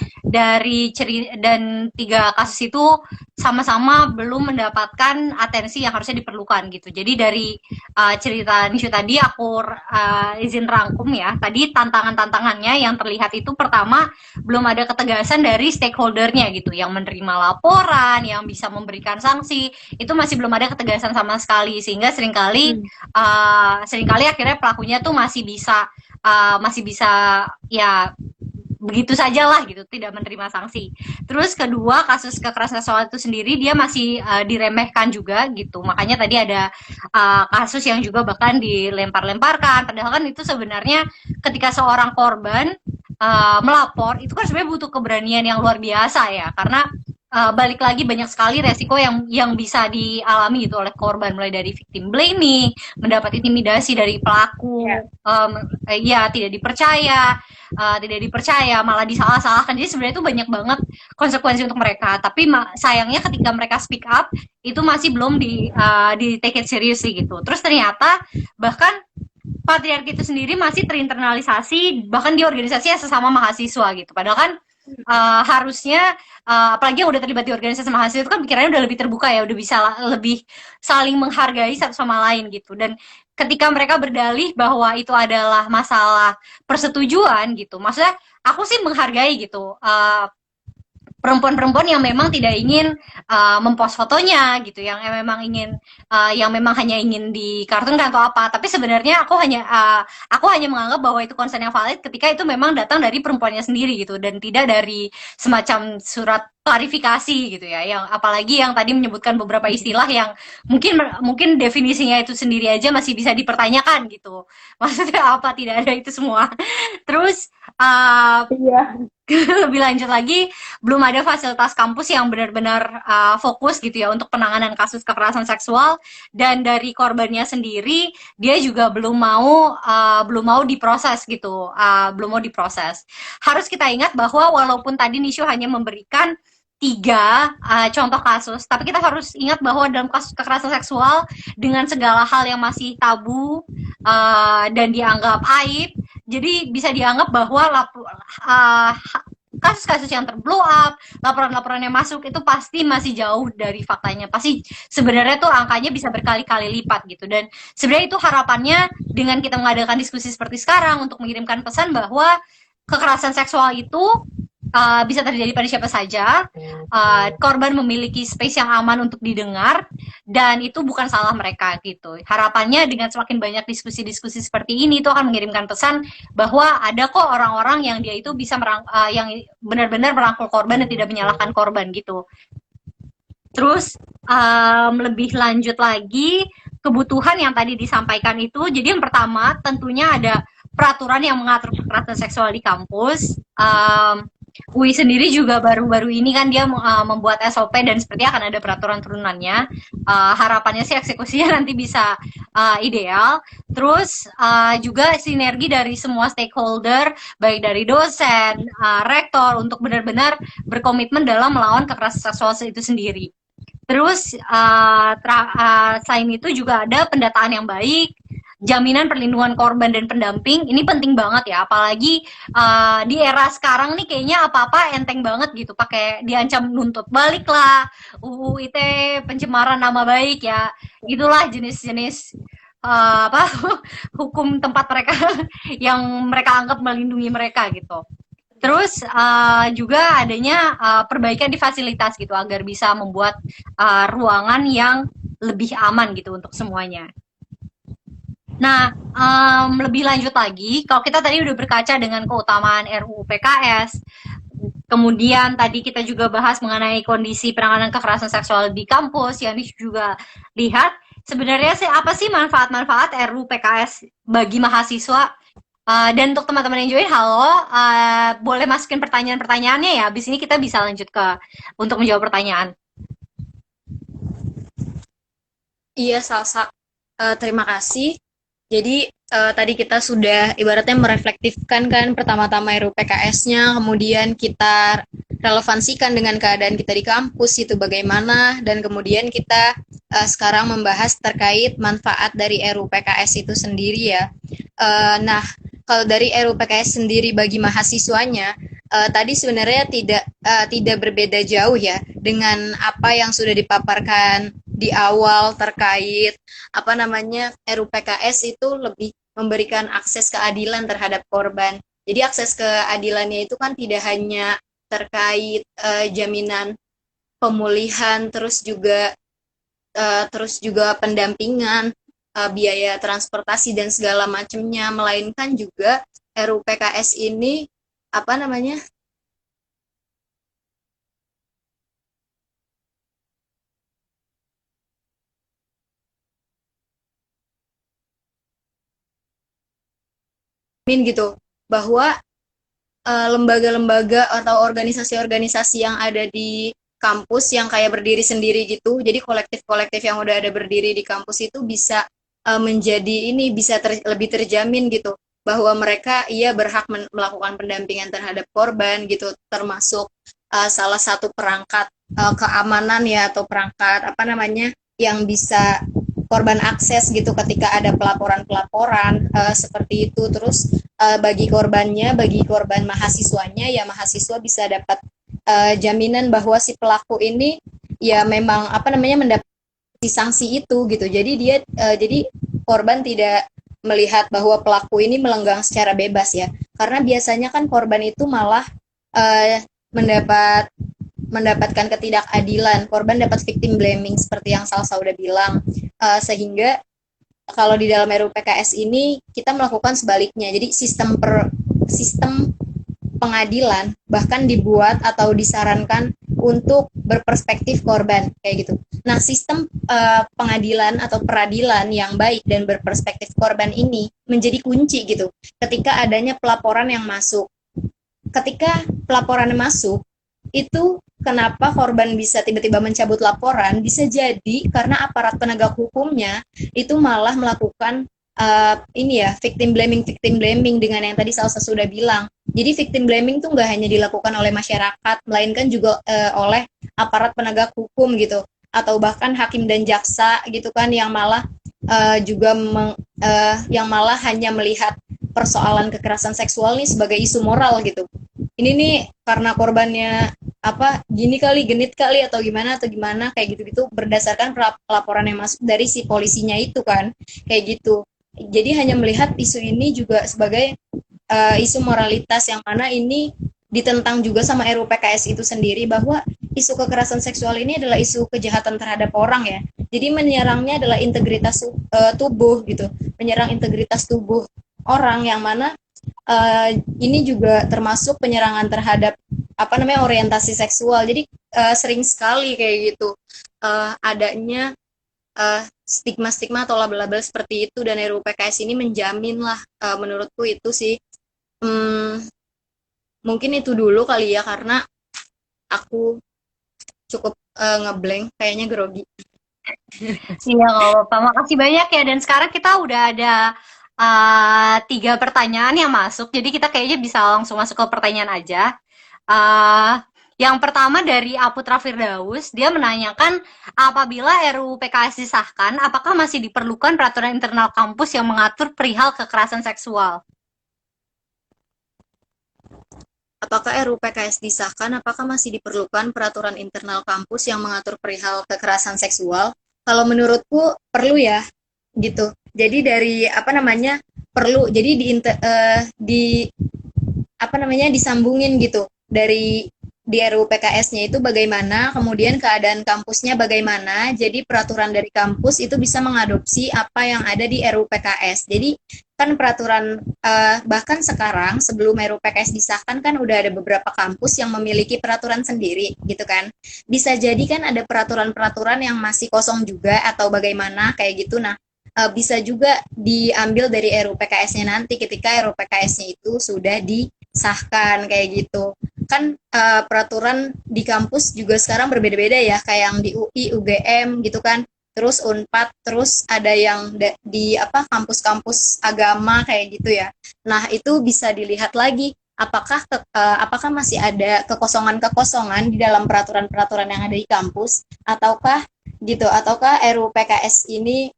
dan 3 kasus itu sama-sama belum mendapatkan atensi yang harusnya diperlukan gitu. Jadi dari cerita Nishu tadi aku izin rangkum ya. Tadi tantangan-tantangannya yang terlihat itu pertama belum ada ketegasan dari stakeholdernya gitu, yang menerima laporan, yang bisa memberikan sanksi, itu masih belum ada ketegasan sama sekali, sehingga seringkali akhirnya pelakunya tuh masih bisa ya begitu saja lah gitu, tidak menerima sanksi. Terus kedua, kasus kekerasan seksual itu sendiri dia masih diremehkan juga gitu. Makanya tadi ada kasus yang juga bahkan dilempar-lemparkan. Padahal kan itu sebenarnya ketika seorang korban melapor itu kan sebenarnya butuh keberanian yang luar biasa ya, karena balik lagi banyak sekali resiko yang bisa dialami gitu oleh korban, mulai dari victim blaming, mendapat intimidasi dari pelaku, tidak dipercaya, malah disalah-salahkan. Jadi sebenarnya itu banyak banget konsekuensi untuk mereka. Tapi sayangnya ketika mereka speak up itu masih belum di take it seriously gitu. Terus ternyata bahkan patriarki itu sendiri masih terinternalisasi bahkan di organisasi yang sesama mahasiswa gitu. Padahal kan harusnya apalagi yang udah terlibat di organisasi mahasiswa itu kan pikirannya udah lebih terbuka ya, udah bisa lebih saling menghargai satu sama lain gitu. Dan ketika mereka berdalih bahwa itu adalah masalah persetujuan gitu, maksudnya aku sih menghargai gitu. Perempuan-perempuan yang memang tidak ingin mempost fotonya gitu, yang memang hanya ingin dikartunkan atau apa. Tapi sebenarnya aku hanya menganggap bahwa itu konsen yang valid ketika itu memang datang dari perempuannya sendiri gitu, dan tidak dari semacam surat klarifikasi gitu ya. Yang apalagi yang tadi menyebutkan beberapa istilah yang mungkin mungkin definisinya itu sendiri aja masih bisa dipertanyakan gitu. Maksudnya apa, tidak ada itu semua. Terus Iya. lebih lanjut lagi, belum ada fasilitas kampus yang benar-benar fokus gitu ya untuk penanganan kasus kekerasan seksual, dan dari korbannya sendiri dia juga belum mau diproses gitu, belum mau diproses. Harus kita ingat bahwa walaupun tadi Nisho hanya memberikan tiga contoh kasus, tapi kita harus ingat bahwa dalam kasus kekerasan seksual dengan segala hal yang masih tabu dan dianggap aib, jadi bisa dianggap bahwa kasus-kasus yang terblow up, laporan-laporan yang masuk itu pasti masih jauh dari faktanya. Pasti sebenarnya tuh angkanya bisa berkali-kali lipat gitu. Dan sebenarnya itu harapannya dengan kita mengadakan diskusi seperti sekarang untuk mengirimkan pesan bahwa kekerasan seksual itu bisa terjadi pada siapa saja. Korban memiliki space yang aman untuk didengar, dan itu bukan salah mereka gitu. Harapannya dengan semakin banyak diskusi-diskusi seperti ini itu akan mengirimkan pesan bahwa ada kok orang-orang yang dia itu bisa yang benar-benar merangkul korban dan tidak menyalahkan korban gitu. Terus lebih lanjut lagi, kebutuhan yang tadi disampaikan itu, jadi yang pertama tentunya ada peraturan yang mengatur kekerasan seksual di kampus. UI sendiri juga baru-baru ini kan dia membuat SOP, dan sepertinya akan ada peraturan turunannya. Harapannya sih eksekusinya nanti bisa ideal. Terus juga sinergi dari semua stakeholder, baik dari dosen, rektor, untuk benar-benar berkomitmen dalam melawan kekerasan seksual itu sendiri. Terus selain itu juga ada pendataan yang baik, jaminan perlindungan korban dan pendamping. Ini penting banget ya, apalagi di era sekarang nih kayaknya apa-apa enteng banget gitu, pakai diancam nuntut balik lah, UU ITE, pencemaran nama baik ya, itulah jenis-jenis apa hukum tempat mereka yang mereka anggap melindungi mereka gitu. Terus juga adanya perbaikan di fasilitas gitu agar bisa membuat ruangan yang lebih aman gitu untuk semuanya. Nah, lebih lanjut lagi, kalau kita tadi udah berkaca dengan keutamaan RUU PKS, kemudian tadi kita juga bahas mengenai kondisi penanganan kekerasan seksual di kampus, yang juga lihat sebenarnya sih apa sih manfaat-manfaat RUU PKS bagi mahasiswa. Dan untuk teman-teman yang join, halo, boleh masukin pertanyaan-pertanyaannya ya. Habis ini kita bisa lanjut untuk menjawab pertanyaan. Iya, Salsa. Terima kasih. Jadi tadi kita sudah ibaratnya mereflektifkan kan pertama-tama RUU PKS-nya, kemudian kita relevansikan dengan keadaan kita di kampus itu bagaimana, dan kemudian kita sekarang membahas terkait manfaat dari RUU PKS itu sendiri ya. Nah, kalau dari RUU PKS sendiri bagi mahasiswanya, tadi sebenarnya tidak berbeda jauh ya dengan apa yang sudah dipaparkan di awal terkait RUU PKS itu lebih memberikan akses keadilan terhadap korban. Jadi akses keadilannya itu kan tidak hanya terkait jaminan pemulihan, terus juga pendampingan, biaya transportasi dan segala macamnya, melainkan juga RUU PKS ini gitu, bahwa lembaga-lembaga atau organisasi-organisasi yang ada di kampus yang kayak berdiri sendiri gitu, jadi kolektif-kolektif yang udah ada berdiri di kampus itu bisa lebih terjamin gitu, bahwa mereka berhak melakukan pendampingan terhadap korban gitu, termasuk salah satu perangkat keamanan ya, atau perangkat yang bisa korban akses gitu ketika ada pelaporan-pelaporan seperti itu. Terus bagi korban mahasiswanya ya mahasiswa bisa dapat jaminan bahwa si pelaku ini ya memang mendapat sanksi itu gitu. Jadi korban tidak melihat bahwa pelaku ini melenggang secara bebas ya. Karena biasanya kan korban itu malah mendapatkan ketidakadilan. Korban dapat victim blaming seperti yang Salsa udah bilang. Sehingga kalau di dalam RUU PKS ini kita melakukan sebaliknya. Jadi sistem pengadilan bahkan dibuat atau disarankan untuk berperspektif korban kayak gitu. Nah, sistem pengadilan atau peradilan yang baik dan berperspektif korban ini menjadi kunci gitu. Ketika adanya pelaporan yang masuk. Ketika pelaporan masuk, itu kenapa korban bisa tiba-tiba mencabut laporan? Bisa jadi karena aparat penegak hukumnya itu malah melakukan victim blaming dengan yang tadi Salsa sudah bilang. Jadi victim blaming tuh nggak hanya dilakukan oleh masyarakat, melainkan juga oleh aparat penegak hukum gitu, atau bahkan hakim dan jaksa gitu kan yang malah yang malah hanya melihat persoalan kekerasan seksual nih sebagai isu moral gitu. Ini nih karena korbannya gini kali, genit kali atau gimana kayak gitu-gitu berdasarkan laporan yang masuk dari si polisinya itu kan kayak gitu. Jadi hanya melihat isu ini juga sebagai isu moralitas yang mana ini ditentang juga sama RUU PKS itu sendiri bahwa isu kekerasan seksual ini adalah isu kejahatan terhadap orang ya. Jadi menyerangnya adalah integritas tubuh gitu, menyerang integritas tubuh orang yang mana ini juga termasuk penyerangan terhadap orientasi seksual. Jadi sering sekali kayak gitu adanya stigma-stigma atau label-label seperti itu dan RUU PKS ini menjamin lah menurutku itu sih. Mungkin itu dulu kali ya karena aku cukup ngeblank kayaknya grogi. Iya, nggak apa-apa. Makasih banyak ya. Dan sekarang kita udah ada 3 pertanyaan yang masuk. Jadi kita kayaknya bisa langsung masuk ke pertanyaan aja. Yang pertama dari Aputra Firdaus, dia menanyakan apabila RUU PKS disahkan, apakah masih diperlukan peraturan internal kampus yang mengatur perihal kekerasan seksual? Apakah RUU PKS disahkan, apakah masih diperlukan peraturan internal kampus yang mengatur perihal kekerasan seksual? Kalau menurutku perlu ya, gitu. Jadi dari perlu. Jadi disambungin gitu dari di RUU PKS-nya itu bagaimana, kemudian keadaan kampusnya bagaimana, jadi peraturan dari kampus itu bisa mengadopsi apa yang ada di RUU PKS. Jadi kan peraturan bahkan sekarang sebelum RUU PKS disahkan kan udah ada beberapa kampus yang memiliki peraturan sendiri gitu kan. Bisa jadi kan ada peraturan-peraturan yang masih kosong juga atau bagaimana kayak gitu. Nah, bisa juga diambil dari RUU PKS-nya nanti ketika RUU PKS-nya itu sudah disahkan kayak gitu. Kan peraturan di kampus juga sekarang berbeda-beda ya, kayak yang di UI, UGM gitu kan. Terus Unpad, terus ada yang di kampus-kampus agama kayak gitu ya. Nah, itu bisa dilihat lagi apakah masih ada kekosongan-kekosongan di dalam peraturan-peraturan yang ada di kampus ataukah RUU PKS ini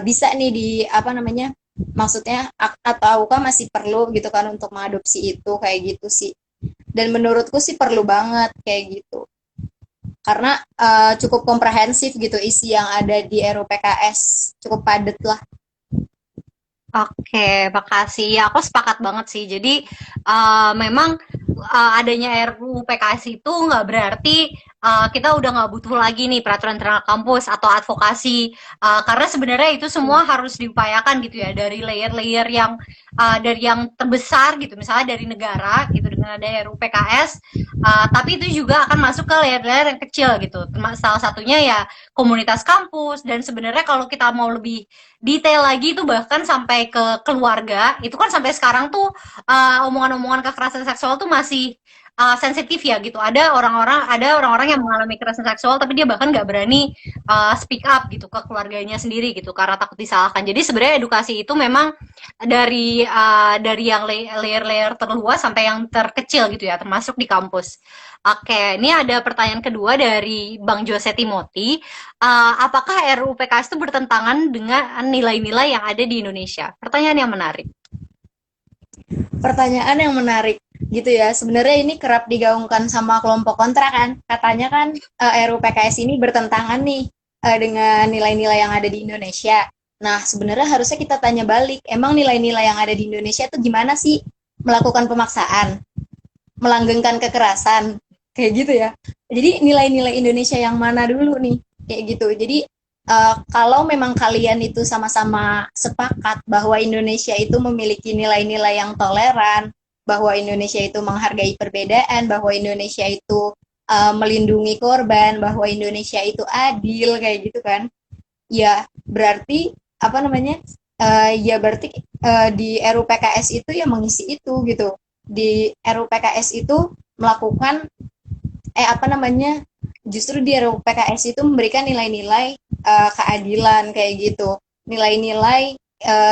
bisa nih maksudnya ataukah masih perlu gitu kan untuk mengadopsi itu kayak gitu sih. Dan menurutku sih perlu banget kayak gitu. Karena cukup komprehensif gitu isi yang ada di RUU PKS, cukup padat lah. Oke, makasih. Ya, aku sepakat banget sih. Jadi memang adanya RUU PKS itu nggak berarti kita udah nggak butuh lagi nih peraturan internal kampus atau advokasi, karena sebenarnya itu semua harus diupayakan gitu ya dari layer-layer yang dari yang terbesar gitu, misalnya dari negara gitu dengan ada RUU PKS, tapi itu juga akan masuk ke layer-layer yang kecil gitu. Salah satunya ya komunitas kampus, dan sebenarnya kalau kita mau lebih detail lagi itu bahkan sampai ke keluarga, itu kan sampai sekarang tuh omongan-omongan kekerasan seksual tuh masih sensitif ya gitu. Ada orang-orang yang mengalami kekerasan seksual tapi dia bahkan nggak berani speak up gitu ke keluarganya sendiri gitu karena takut disalahkan. Jadi sebenarnya edukasi itu memang dari yang layer-layer terluas sampai yang terkecil gitu ya, termasuk di kampus. Oke, ini ada pertanyaan kedua dari Bang Jose Timothy. Apakah RUU PKS itu bertentangan dengan nilai-nilai yang ada di Indonesia? Pertanyaan yang menarik. Pertanyaan yang menarik gitu ya. Sebenarnya ini kerap digaungkan sama kelompok kontra kan. Katanya kan RUU PKS ini bertentangan nih dengan nilai-nilai yang ada di Indonesia. Nah, sebenarnya harusnya kita tanya balik, emang nilai-nilai yang ada di Indonesia itu gimana sih? Melakukan pemaksaan, melanggengkan kekerasan, kayak gitu ya. Jadi nilai-nilai Indonesia yang mana dulu nih? Kayak gitu. Jadi kalau memang kalian itu sama-sama sepakat bahwa Indonesia itu memiliki nilai-nilai yang toleran, bahwa Indonesia itu menghargai perbedaan, bahwa Indonesia itu melindungi korban, bahwa Indonesia itu adil kayak gitu kan. Ya, berarti apa namanya? Ya berarti di RUU PKS itu ya mengisi itu gitu. Di RUU PKS itu melakukan apa namanya? Justru di RUU PKS itu memberikan nilai-nilai keadilan kayak gitu, nilai-nilai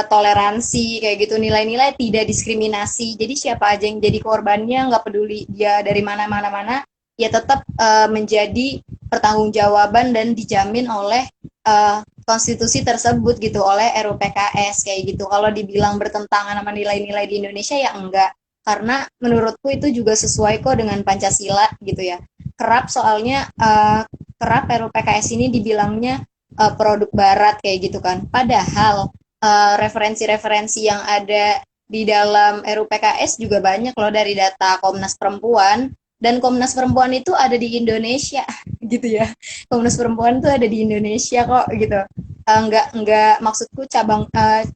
toleransi kayak gitu, nilai-nilai tidak diskriminasi. Jadi siapa aja yang jadi korbannya, nggak peduli dia dari mana-mana, ya tetap menjadi pertanggungjawaban dan dijamin oleh konstitusi tersebut gitu, oleh RUU PKS kayak gitu. Kalau dibilang bertentangan sama nilai-nilai di Indonesia ya enggak, karena menurutku itu juga sesuai kok dengan Pancasila gitu ya. Kerap soalnya kerap RUU PKS ini dibilangnya produk barat kayak gitu kan. Padahal referensi-referensi yang ada di dalam RUU PKS juga banyak loh dari data Komnas Perempuan, dan Komnas Perempuan itu ada di Indonesia gitu ya. Komnas Perempuan itu ada di Indonesia kok gitu. Enggak maksudku cabang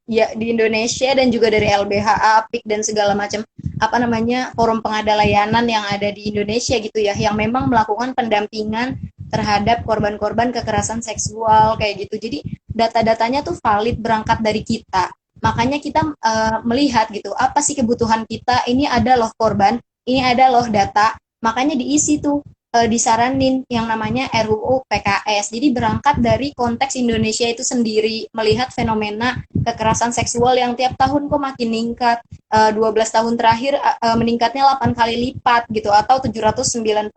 ya di Indonesia, dan juga dari LBH, APIK dan segala macam apa namanya forum pengada layanan yang ada di Indonesia gitu ya, yang memang melakukan pendampingan terhadap korban-korban kekerasan seksual kayak gitu. Jadi data-datanya tuh valid berangkat dari kita. Makanya kita melihat gitu, apa sih kebutuhan kita, ini ada loh korban, ini ada loh data, makanya diisi tuh disaranin yang namanya RUU PKS. Jadi berangkat dari konteks Indonesia itu sendiri, melihat fenomena kekerasan seksual yang tiap tahun kok makin meningkat. 12 tahun terakhir meningkatnya 8 kali lipat gitu, atau 792%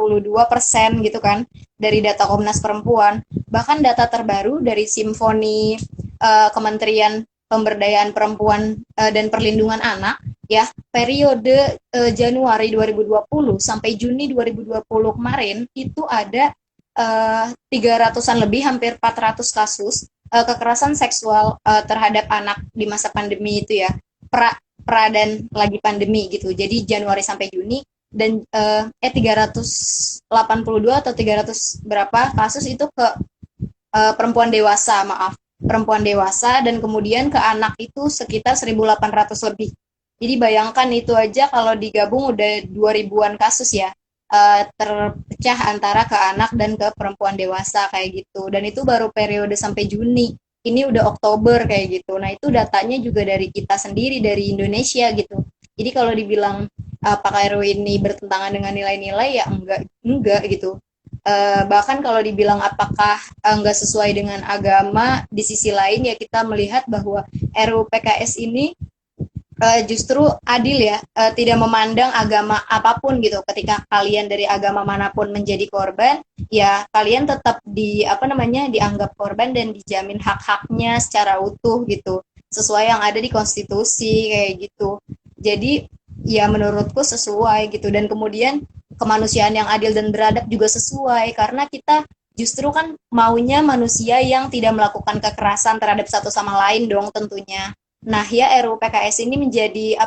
gitu kan, dari data Komnas Perempuan. Bahkan data terbaru dari Simfoni Kementerian Pemberdayaan Perempuan dan Perlindungan Anak ya, periode Januari 2020 sampai Juni 2020 kemarin itu ada 300-an lebih, hampir 400 kasus kekerasan seksual terhadap anak di masa pandemi itu ya, pra dan lagi pandemi gitu. Jadi Januari sampai Juni, dan 382 atau 300 berapa kasus itu ke perempuan dewasa, perempuan dewasa, dan kemudian ke anak itu sekitar 1.800 lebih. Jadi bayangkan itu aja kalau digabung udah 2.000-an kasus ya, terpecah antara ke anak dan ke perempuan dewasa kayak gitu. Dan itu baru periode sampai Juni. Ini udah Oktober kayak gitu. Nah, itu datanya juga dari kita sendiri, dari Indonesia gitu. Jadi kalau dibilang apakah RUU ini bertentangan dengan nilai-nilai, ya enggak gitu. Bahkan kalau dibilang apakah enggak sesuai dengan agama, di sisi lain ya kita melihat bahwa RUU PKS ini justru adil ya, tidak memandang agama apapun gitu. Ketika kalian dari agama manapun menjadi korban, ya kalian tetap dianggap korban dan dijamin hak-haknya secara utuh gitu, sesuai yang ada di konstitusi kayak gitu. Jadi ya menurutku sesuai gitu, dan kemudian kemanusiaan yang adil dan beradab juga sesuai, karena kita justru kan maunya manusia yang tidak melakukan kekerasan terhadap satu sama lain dong tentunya. Nah, ya RUU PKS ini menjadi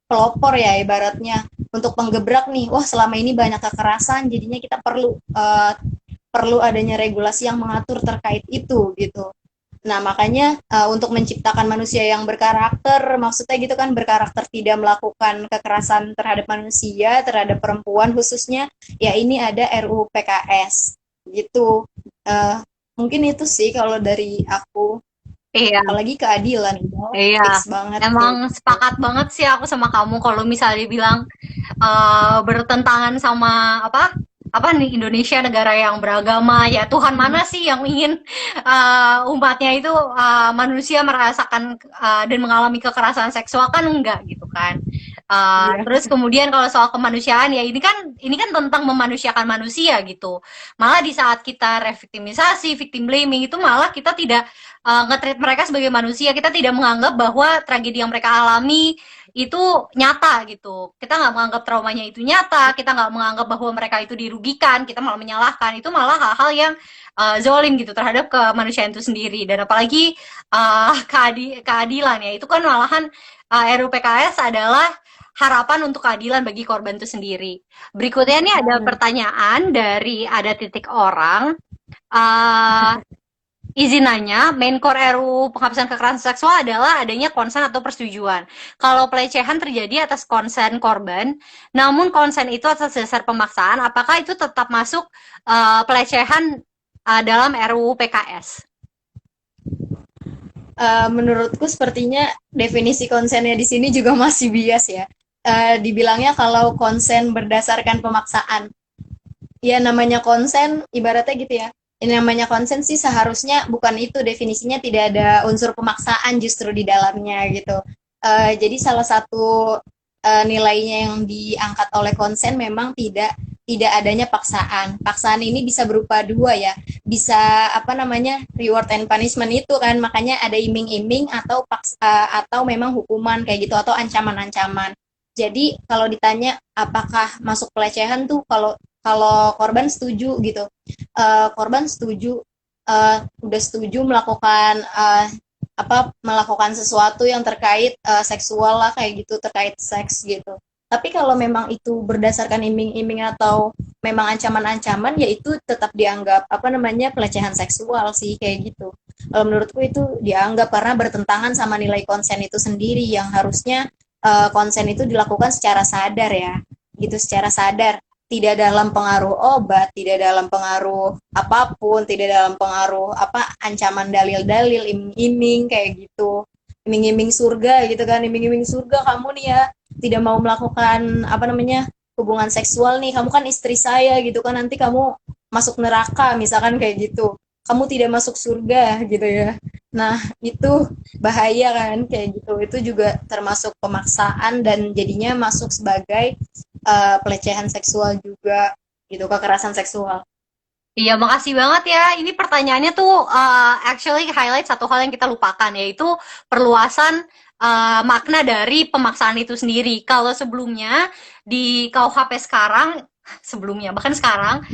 pelopor ya ibaratnya, untuk penggebrak nih. Wah, selama ini banyak kekerasan, jadinya kita perlu adanya regulasi yang mengatur terkait itu gitu. Nah, makanya untuk menciptakan manusia yang berkarakter, maksudnya gitu kan, berkarakter tidak melakukan kekerasan terhadap manusia, terhadap perempuan khususnya, ya ini ada RUU PKS gitu. Mungkin itu sih kalau dari aku. Iya, apalagi keadilan itu iya. fix banget kayak Emang gitu. sepakat banget sih aku sama kamu kalau misalnya dibilang bertentangan sama apa nih Indonesia negara yang beragama ya Tuhan mana sih yang ingin umatnya itu manusia merasakan dan mengalami kekerasan seksual kan enggak gitu kan. Iya. Terus kemudian kalau soal kemanusiaan ya ini kan tentang memanusiakan manusia gitu. Malah di saat kita revictimisasi, victim blaming itu malah kita tidak nge-treat mereka sebagai manusia, kita tidak menganggap bahwa tragedi yang mereka alami itu nyata gitu. Kita nggak menganggap traumanya itu nyata, kita nggak menganggap bahwa mereka itu dirugikan, kita malah menyalahkan. Itu malah hal-hal yang zolim gitu terhadap kemanusiaan itu sendiri. Dan apalagi keadilan ya, itu kan malahan RUU PKS adalah harapan untuk keadilan bagi korban itu sendiri. Berikutnya ini ada pertanyaan dari ada titik orang. Uh, Izin nanya, main core RUU penghapusan kekerasan seksual adalah adanya konsen atau persetujuan. Kalau pelecehan terjadi atas konsen korban, namun konsen itu atas dasar pemaksaan, apakah itu tetap masuk pelecehan dalam RUU PKS? Menurutku sepertinya definisi konsennya di sini juga masih bias ya. Dibilangnya kalau konsen berdasarkan pemaksaan. Ya namanya konsen ibaratnya gitu ya. Ini namanya konsen sih seharusnya bukan itu definisinya, tidak ada unsur pemaksaan justru di dalamnya gitu. Jadi salah satu nilainya yang diangkat oleh konsen memang tidak adanya paksaan. Paksaan ini bisa berupa dua ya, bisa apa namanya reward and punishment itu kan, makanya ada iming-iming atau memang hukuman kayak gitu atau ancaman-ancaman. Jadi kalau ditanya apakah masuk pelecehan tuh, kalau kalau korban setuju gitu, korban setuju, udah setuju melakukan melakukan sesuatu yang terkait seksual lah kayak gitu, terkait seks gitu. Tapi kalau memang itu berdasarkan iming-iming atau memang ancaman-ancaman, ya itu tetap dianggap apa namanya pelecehan seksual sih kayak gitu. Kalau menurutku itu dianggap karena bertentangan sama nilai konsen itu sendiri, yang harusnya konsen itu dilakukan secara sadar ya, gitu, secara sadar, tidak dalam pengaruh obat, tidak dalam pengaruh apapun, tidak dalam pengaruh apa ancaman dalil-dalil, iming-iming kayak gitu, iming-iming surga gitu kan, iming-iming surga kamu nih ya tidak mau melakukan apa namanya hubungan seksual nih, kamu kan istri saya gitu kan, nanti kamu masuk neraka misalkan kayak gitu, kamu tidak masuk surga gitu ya. Nah itu bahaya kan kayak gitu, itu juga termasuk pemaksaan dan jadinya masuk sebagai pelecehan seksual juga gitu, kekerasan seksual. Iya, makasih banget ya. Ini pertanyaannya tuh actually highlight satu hal yang kita lupakan, yaitu perluasan makna dari pemaksaan itu sendiri. Kalau sebelumnya di KUHP sekarang, sebelumnya bahkan sekarang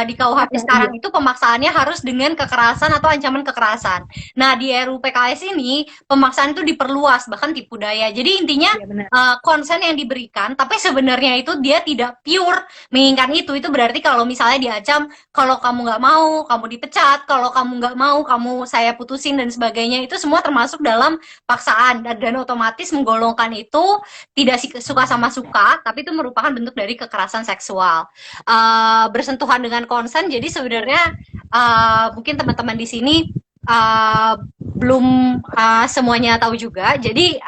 di KUHP sekarang itu pemaksaannya harus dengan kekerasan atau ancaman kekerasan. Nah di RUU PKS ini pemaksaan itu diperluas bahkan tipu daya. Jadi intinya Iya benar. konsen yang diberikan, tapi sebenarnya itu dia tidak pure menginginkan itu berarti kalau misalnya diancam, kalau kamu nggak mau, kamu dipecat, kalau kamu nggak mau, kamu saya putusin dan sebagainya, itu semua termasuk dalam paksaan dan otomatis menggolongkan itu tidak suka sama suka, tapi itu merupakan bentuk dari kekerasan seksual. Bersentuhan dengan konsen, jadi sebenarnya mungkin teman-teman di sini belum semuanya tahu juga. Jadi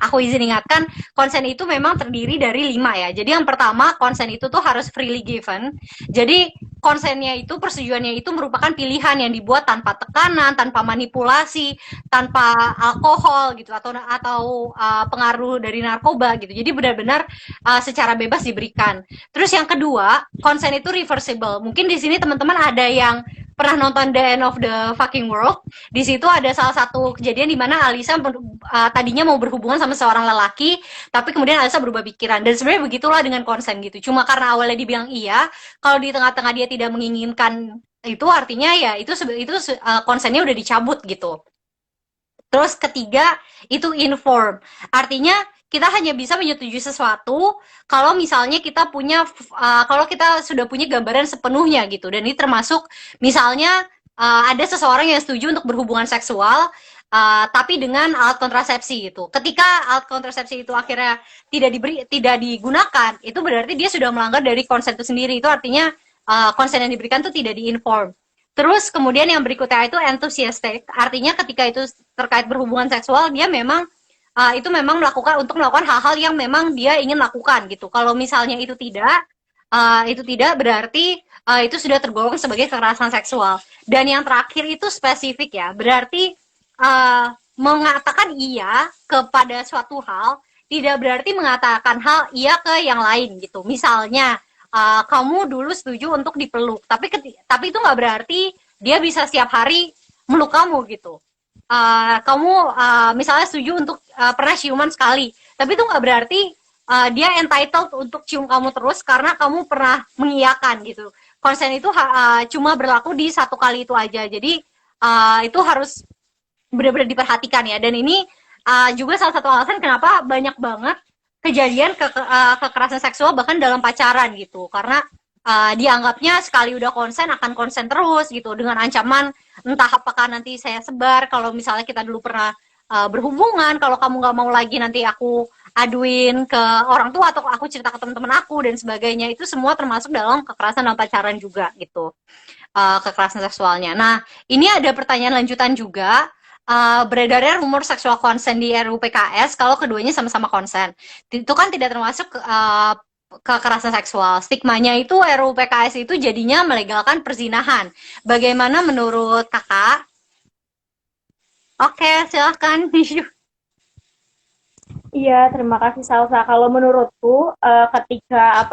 aku izin ingatkan, konsen itu memang terdiri dari 5 ya. Jadi yang pertama, konsen itu tuh harus freely given. Jadi konsennya itu, persetujuannya itu merupakan pilihan yang dibuat tanpa tekanan, tanpa manipulasi, tanpa alkohol gitu atau pengaruh dari narkoba gitu. Jadi benar-benar secara bebas diberikan. Terus yang kedua, konsen itu reversible. Mungkin di sini teman-teman ada yang pernah nonton The End of the Fucking World. Di situ ada salah satu kejadian di mana Alisa tadinya mau berhubungan sama seorang lelaki, tapi kemudian Alisa berubah pikiran. Dan sebenarnya begitulah dengan konsen gitu. Cuma karena awalnya dibilang iya, kalau di tengah-tengah dia tidak menginginkan itu, artinya ya itu konsennya udah dicabut gitu. Terus ketiga, itu inform. Artinya kita hanya bisa menyetujui sesuatu kalau misalnya kita punya kalau kita sudah punya gambaran sepenuhnya gitu. Dan ini termasuk misalnya ada seseorang yang setuju untuk berhubungan seksual tapi dengan alat kontrasepsi gitu. Ketika alat kontrasepsi itu akhirnya tidak digunakan, itu berarti dia sudah melanggar dari konsen itu sendiri. Itu artinya konsen yang diberikan itu tidak diinform. Terus kemudian yang berikutnya itu enthusiastic, artinya ketika itu terkait berhubungan seksual dia memang itu memang melakukan hal-hal yang memang dia ingin lakukan gitu. Kalau misalnya itu tidak berarti itu sudah tergolong sebagai kekerasan seksual. Dan yang terakhir itu spesifik ya, berarti mengatakan iya kepada suatu hal tidak berarti mengatakan hal iya ke yang lain gitu. Misalnya kamu dulu setuju untuk dipeluk, tapi itu nggak berarti dia bisa setiap hari meluk kamu gitu. Kamu misalnya setuju untuk pernah ciuman sekali, tapi itu nggak berarti dia entitled untuk cium kamu terus karena kamu pernah mengiyakan gitu. Konsen itu cuma berlaku di satu kali itu aja. Jadi itu harus benar-benar diperhatikan ya. Dan ini juga salah satu alasan kenapa banyak banget kejadian kekerasan seksual bahkan dalam pacaran gitu. Karena dianggapnya sekali udah konsen akan konsen terus gitu dengan ancaman entah apakah nanti saya sebar kalau misalnya kita dulu pernah berhubungan, kalau kamu nggak mau lagi nanti aku aduin ke orang tua atau aku cerita ke teman-teman aku dan sebagainya. Itu semua termasuk dalam kekerasan dalam pacaran juga gitu, kekerasan seksualnya. Nah, ini ada pertanyaan lanjutan juga. Beredarnya rumor seksual konsen di RUU PKS kalau keduanya sama-sama konsen. Itu kan tidak termasuk kekerasan seksual. Stigmanya itu RUU PKS itu jadinya melegalkan perzinahan. Bagaimana menurut kakak? Oke, silahkan. Iya, terima kasih Salsa. Kalau menurutku, ketika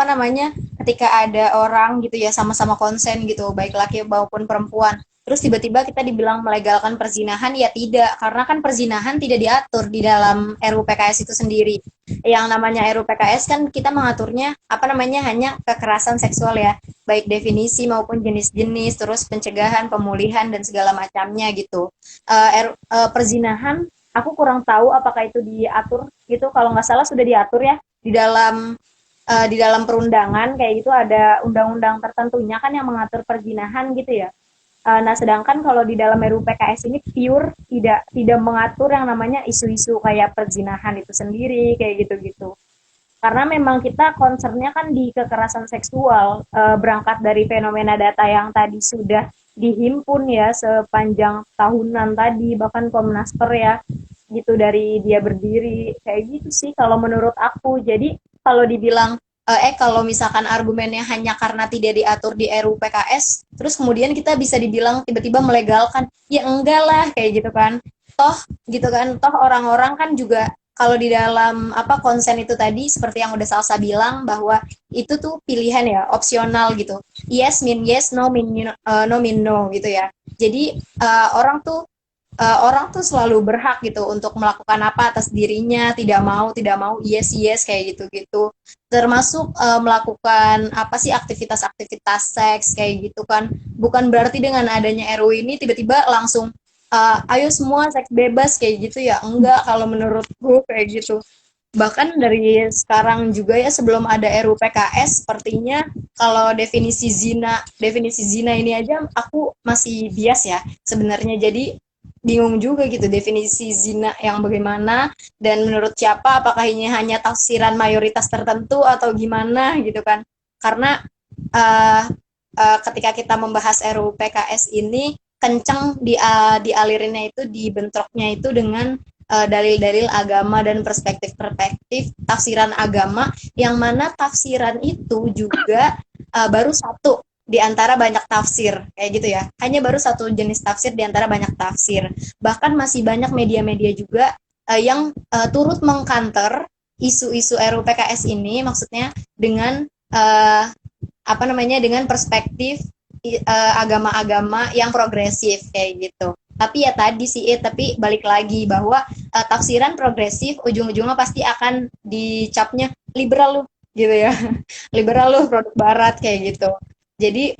ada orang gitu ya sama-sama konsen gitu, baik laki maupun perempuan, terus tiba-tiba kita dibilang melegalkan perzinahan, ya tidak, karena kan perzinahan tidak diatur di dalam RUU PKS itu sendiri. Yang namanya RUU PKS kan kita mengaturnya hanya kekerasan seksual ya, baik definisi maupun jenis-jenis, terus pencegahan, pemulihan dan segala macamnya gitu. Perzinahan aku kurang tahu apakah itu diatur gitu. Kalau nggak salah sudah diatur ya di dalam perundangan kayak gitu, ada undang-undang tertentunya kan yang mengatur perzinahan gitu ya. Nah, sedangkan kalau di dalam RUU PKS ini pure tidak mengatur yang namanya isu-isu kayak perzinahan itu sendiri kayak gitu-gitu. Karena memang kita concernnya kan di kekerasan seksual, berangkat dari fenomena data yang tadi sudah dihimpun ya sepanjang tahunan tadi, bahkan Komnasper ya gitu dari dia berdiri kayak gitu sih kalau menurut aku. Jadi kalau dibilang kalau misalkan argumennya hanya karena tidak diatur di RUU PKS, terus kemudian kita bisa dibilang tiba-tiba melegalkan, ya enggak lah kayak gitu kan. Toh gitu kan, toh orang-orang kan juga kalau di dalam konsen itu tadi seperti yang udah Salsa bilang bahwa itu tuh pilihan ya, opsional gitu. Yes mean yes, no mean no mean no gitu ya. Jadi orang tuh selalu berhak gitu untuk melakukan apa atas dirinya, tidak mau yes yes kayak gitu-gitu, termasuk melakukan apa sih aktivitas-aktivitas seks kayak gitu kan. Bukan berarti dengan adanya RU ini tiba-tiba langsung ayo semua seks bebas kayak gitu ya, enggak kalau menurutku kayak gitu. Bahkan dari sekarang juga ya, sebelum ada RUU PKS sepertinya kalau definisi zina ini aja aku masih bias ya sebenarnya. Jadi bingung juga gitu definisi zina yang bagaimana dan menurut siapa, apakah ini hanya tafsiran mayoritas tertentu atau gimana gitu kan. Karena ketika kita membahas RUU PKS ini kencang dialirinnya itu, dibentroknya itu dengan dalil-dalil agama dan perspektif-perspektif tafsiran agama, yang mana tafsiran itu juga baru satu di antara banyak tafsir kayak gitu ya, hanya baru satu jenis tafsir di antara banyak tafsir. Bahkan masih banyak media-media juga yang turut mengkanter isu-isu RUU PKS ini, maksudnya dengan dengan perspektif agama-agama yang progresif kayak gitu. Tapi ya tadi sih, tapi balik lagi bahwa tafsiran progresif ujung-ujungnya pasti akan dicapnya liberal lu gitu ya. Liberal lu, produk barat kayak gitu. Jadi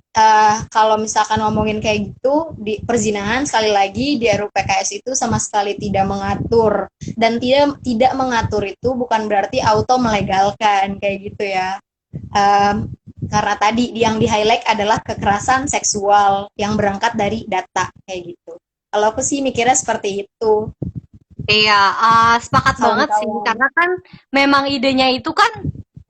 kalau misalkan ngomongin kayak gitu, di perzinahan sekali lagi di RUU PKS itu sama sekali tidak mengatur, dan tidak mengatur itu bukan berarti auto melegalkan kayak gitu ya. Karena tadi yang di-highlight adalah kekerasan seksual yang berangkat dari data kayak gitu. Kalau aku sih mikirnya seperti itu. Iya, sepakat banget sih, karena kan memang idenya itu kan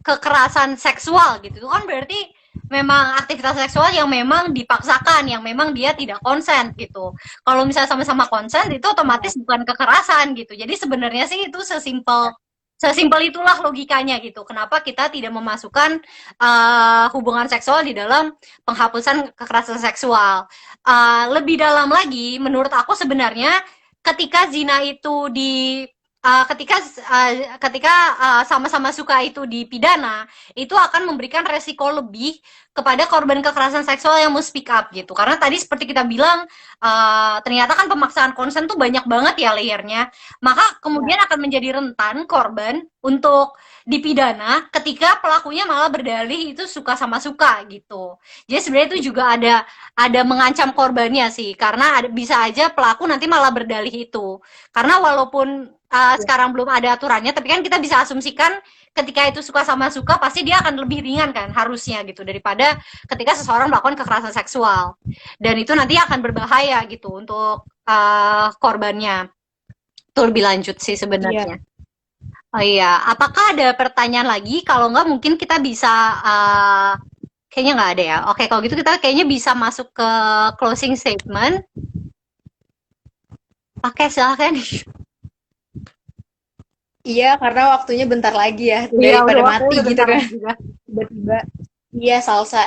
kekerasan seksual gitu, itu kan berarti memang aktivitas seksual yang memang dipaksakan, yang memang dia tidak konsen gitu. Kalau misalnya sama-sama konsen itu otomatis bukan kekerasan gitu. Jadi sebenarnya sih itu sesimpel itulah logikanya gitu. Kenapa kita tidak memasukkan hubungan seksual di dalam penghapusan kekerasan seksual? Lebih dalam lagi, menurut aku sebenarnya ketika zina itu ketika sama-sama suka itu dipidana, itu akan memberikan resiko lebih kepada korban kekerasan seksual yang mau speak up gitu. Karena tadi seperti kita bilang, ternyata kan pemaksaan konsen tuh banyak banget ya layernya. Maka kemudian akan menjadi rentan korban untuk dipidana ketika pelakunya malah berdalih itu suka sama suka gitu. Jadi sebenarnya itu juga ada mengancam korbannya sih, karena bisa aja pelaku nanti malah berdalih itu. Karena walaupun sekarang belum ada aturannya, tapi kan kita bisa asumsikan ketika itu suka sama suka pasti dia akan lebih ringan kan harusnya gitu daripada ketika seseorang melakukan kekerasan seksual, dan itu nanti akan berbahaya gitu untuk korbannya. Itu lebih lanjut sih sebenarnya. Oh iya, apakah ada pertanyaan lagi? Kalau nggak mungkin kita bisa kayaknya nggak ada ya. Oke, kalau gitu kita kayaknya bisa masuk ke closing statement. Oke, silakan. Iya, karena waktunya bentar lagi ya, daripada mati gitu kan. Tiba-tiba. Iya, Salsa.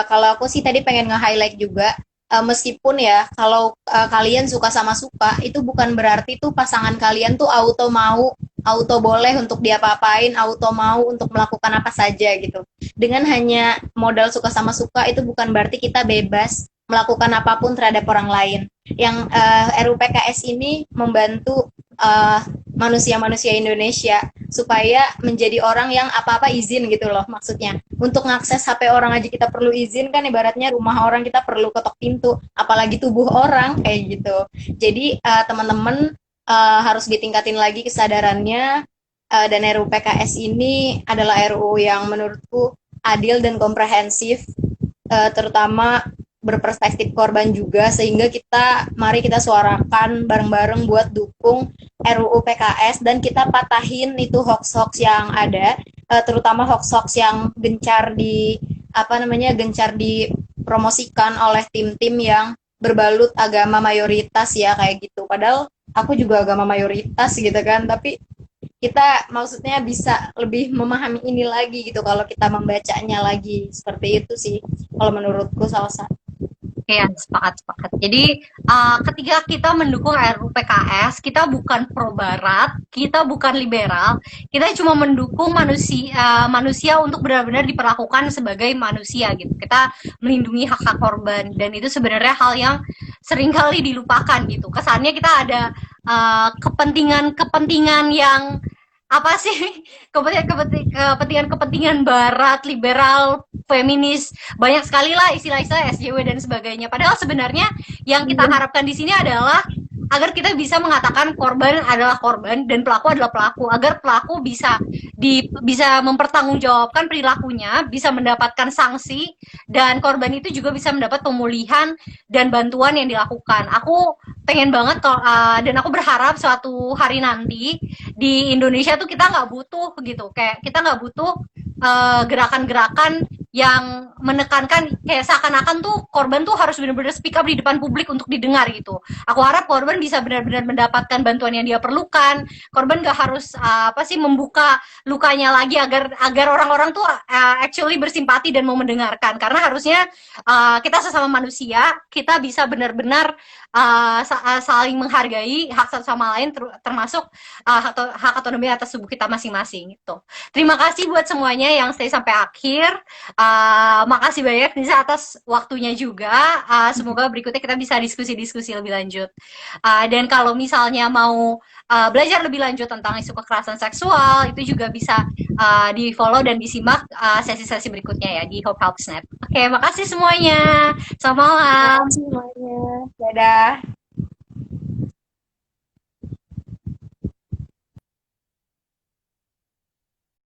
Kalau aku sih tadi pengen nge-highlight juga, meskipun ya, kalau kalian suka sama suka, itu bukan berarti tuh pasangan kalian tuh auto mau, auto boleh untuk diapa-apain, auto mau untuk melakukan apa saja gitu. Dengan hanya modal suka sama suka, itu bukan berarti kita bebas melakukan apapun terhadap orang lain. Yang RUU PKS ini membantu manusia-manusia Indonesia supaya menjadi orang yang apa-apa izin gitu loh, maksudnya. Untuk ngakses HP orang aja kita perlu izin kan, ibaratnya rumah orang kita perlu ketok pintu, apalagi tubuh orang kayak gitu. Jadi teman-teman harus ditingkatin lagi kesadarannya, dan RUU PKS ini adalah RUU yang menurutku adil dan komprehensif, terutama berperspektif korban juga, sehingga mari kita suarakan bareng-bareng buat dukung RUU PKS dan kita patahin itu hoax-hoax yang ada, terutama hoax-hoax yang gencar dipromosikan oleh tim-tim yang berbalut agama mayoritas ya kayak gitu. Padahal aku juga agama mayoritas gitu kan, tapi kita maksudnya bisa lebih memahami ini lagi gitu kalau kita membacanya lagi, seperti itu sih kalau menurutku Salsa. Iya, sepakat. Jadi ketika kita mendukung RUU PKS, kita bukan pro barat, kita bukan liberal, kita cuma mendukung manusia untuk benar-benar diperlakukan sebagai manusia gitu. Kita melindungi hak-hak korban, dan itu sebenarnya hal yang seringkali dilupakan gitu. Kesannya kita ada kepentingan yang apa sih, kepentingan barat, liberal, feminis, banyak sekali lah istilah-istilah SJW dan sebagainya. Padahal sebenarnya yang kita harapkan di sini adalah agar kita bisa mengatakan korban adalah korban dan pelaku adalah pelaku, agar pelaku bisa mempertanggungjawabkan perilakunya, bisa mendapatkan sanksi, dan korban itu juga bisa mendapat pemulihan dan bantuan yang dilakukan. Aku pengen banget dan aku berharap suatu hari nanti di Indonesia tuh kita nggak butuh gitu, kayak kita nggak butuh gerakan-gerakan yang menekankan kayak seakan-akan tuh korban tuh harus benar-benar speak up di depan publik untuk didengar gitu. Aku harap korban bisa benar-benar mendapatkan bantuan yang dia perlukan. Korban gak harus membuka lukanya lagi agar orang-orang tuh actually bersimpati dan mau mendengarkan. Karena harusnya kita sesama manusia, kita bisa benar-benar saling menghargai hak satu sama lain, termasuk hak otonomi atas tubuh kita masing-masing gitu. Terima kasih buat semuanya yang stay sampai akhir. Makasih banyak Nisa atas waktunya juga. Semoga berikutnya kita bisa diskusi-diskusi lebih lanjut. Dan kalau misalnya mau belajar lebih lanjut tentang isu kekerasan seksual, itu juga bisa di follow dan disimak sesi-sesi berikutnya ya di Hope Helps Net. Oke, makasih semuanya. Selamat malam. Terima kasih semuanya. Dadah.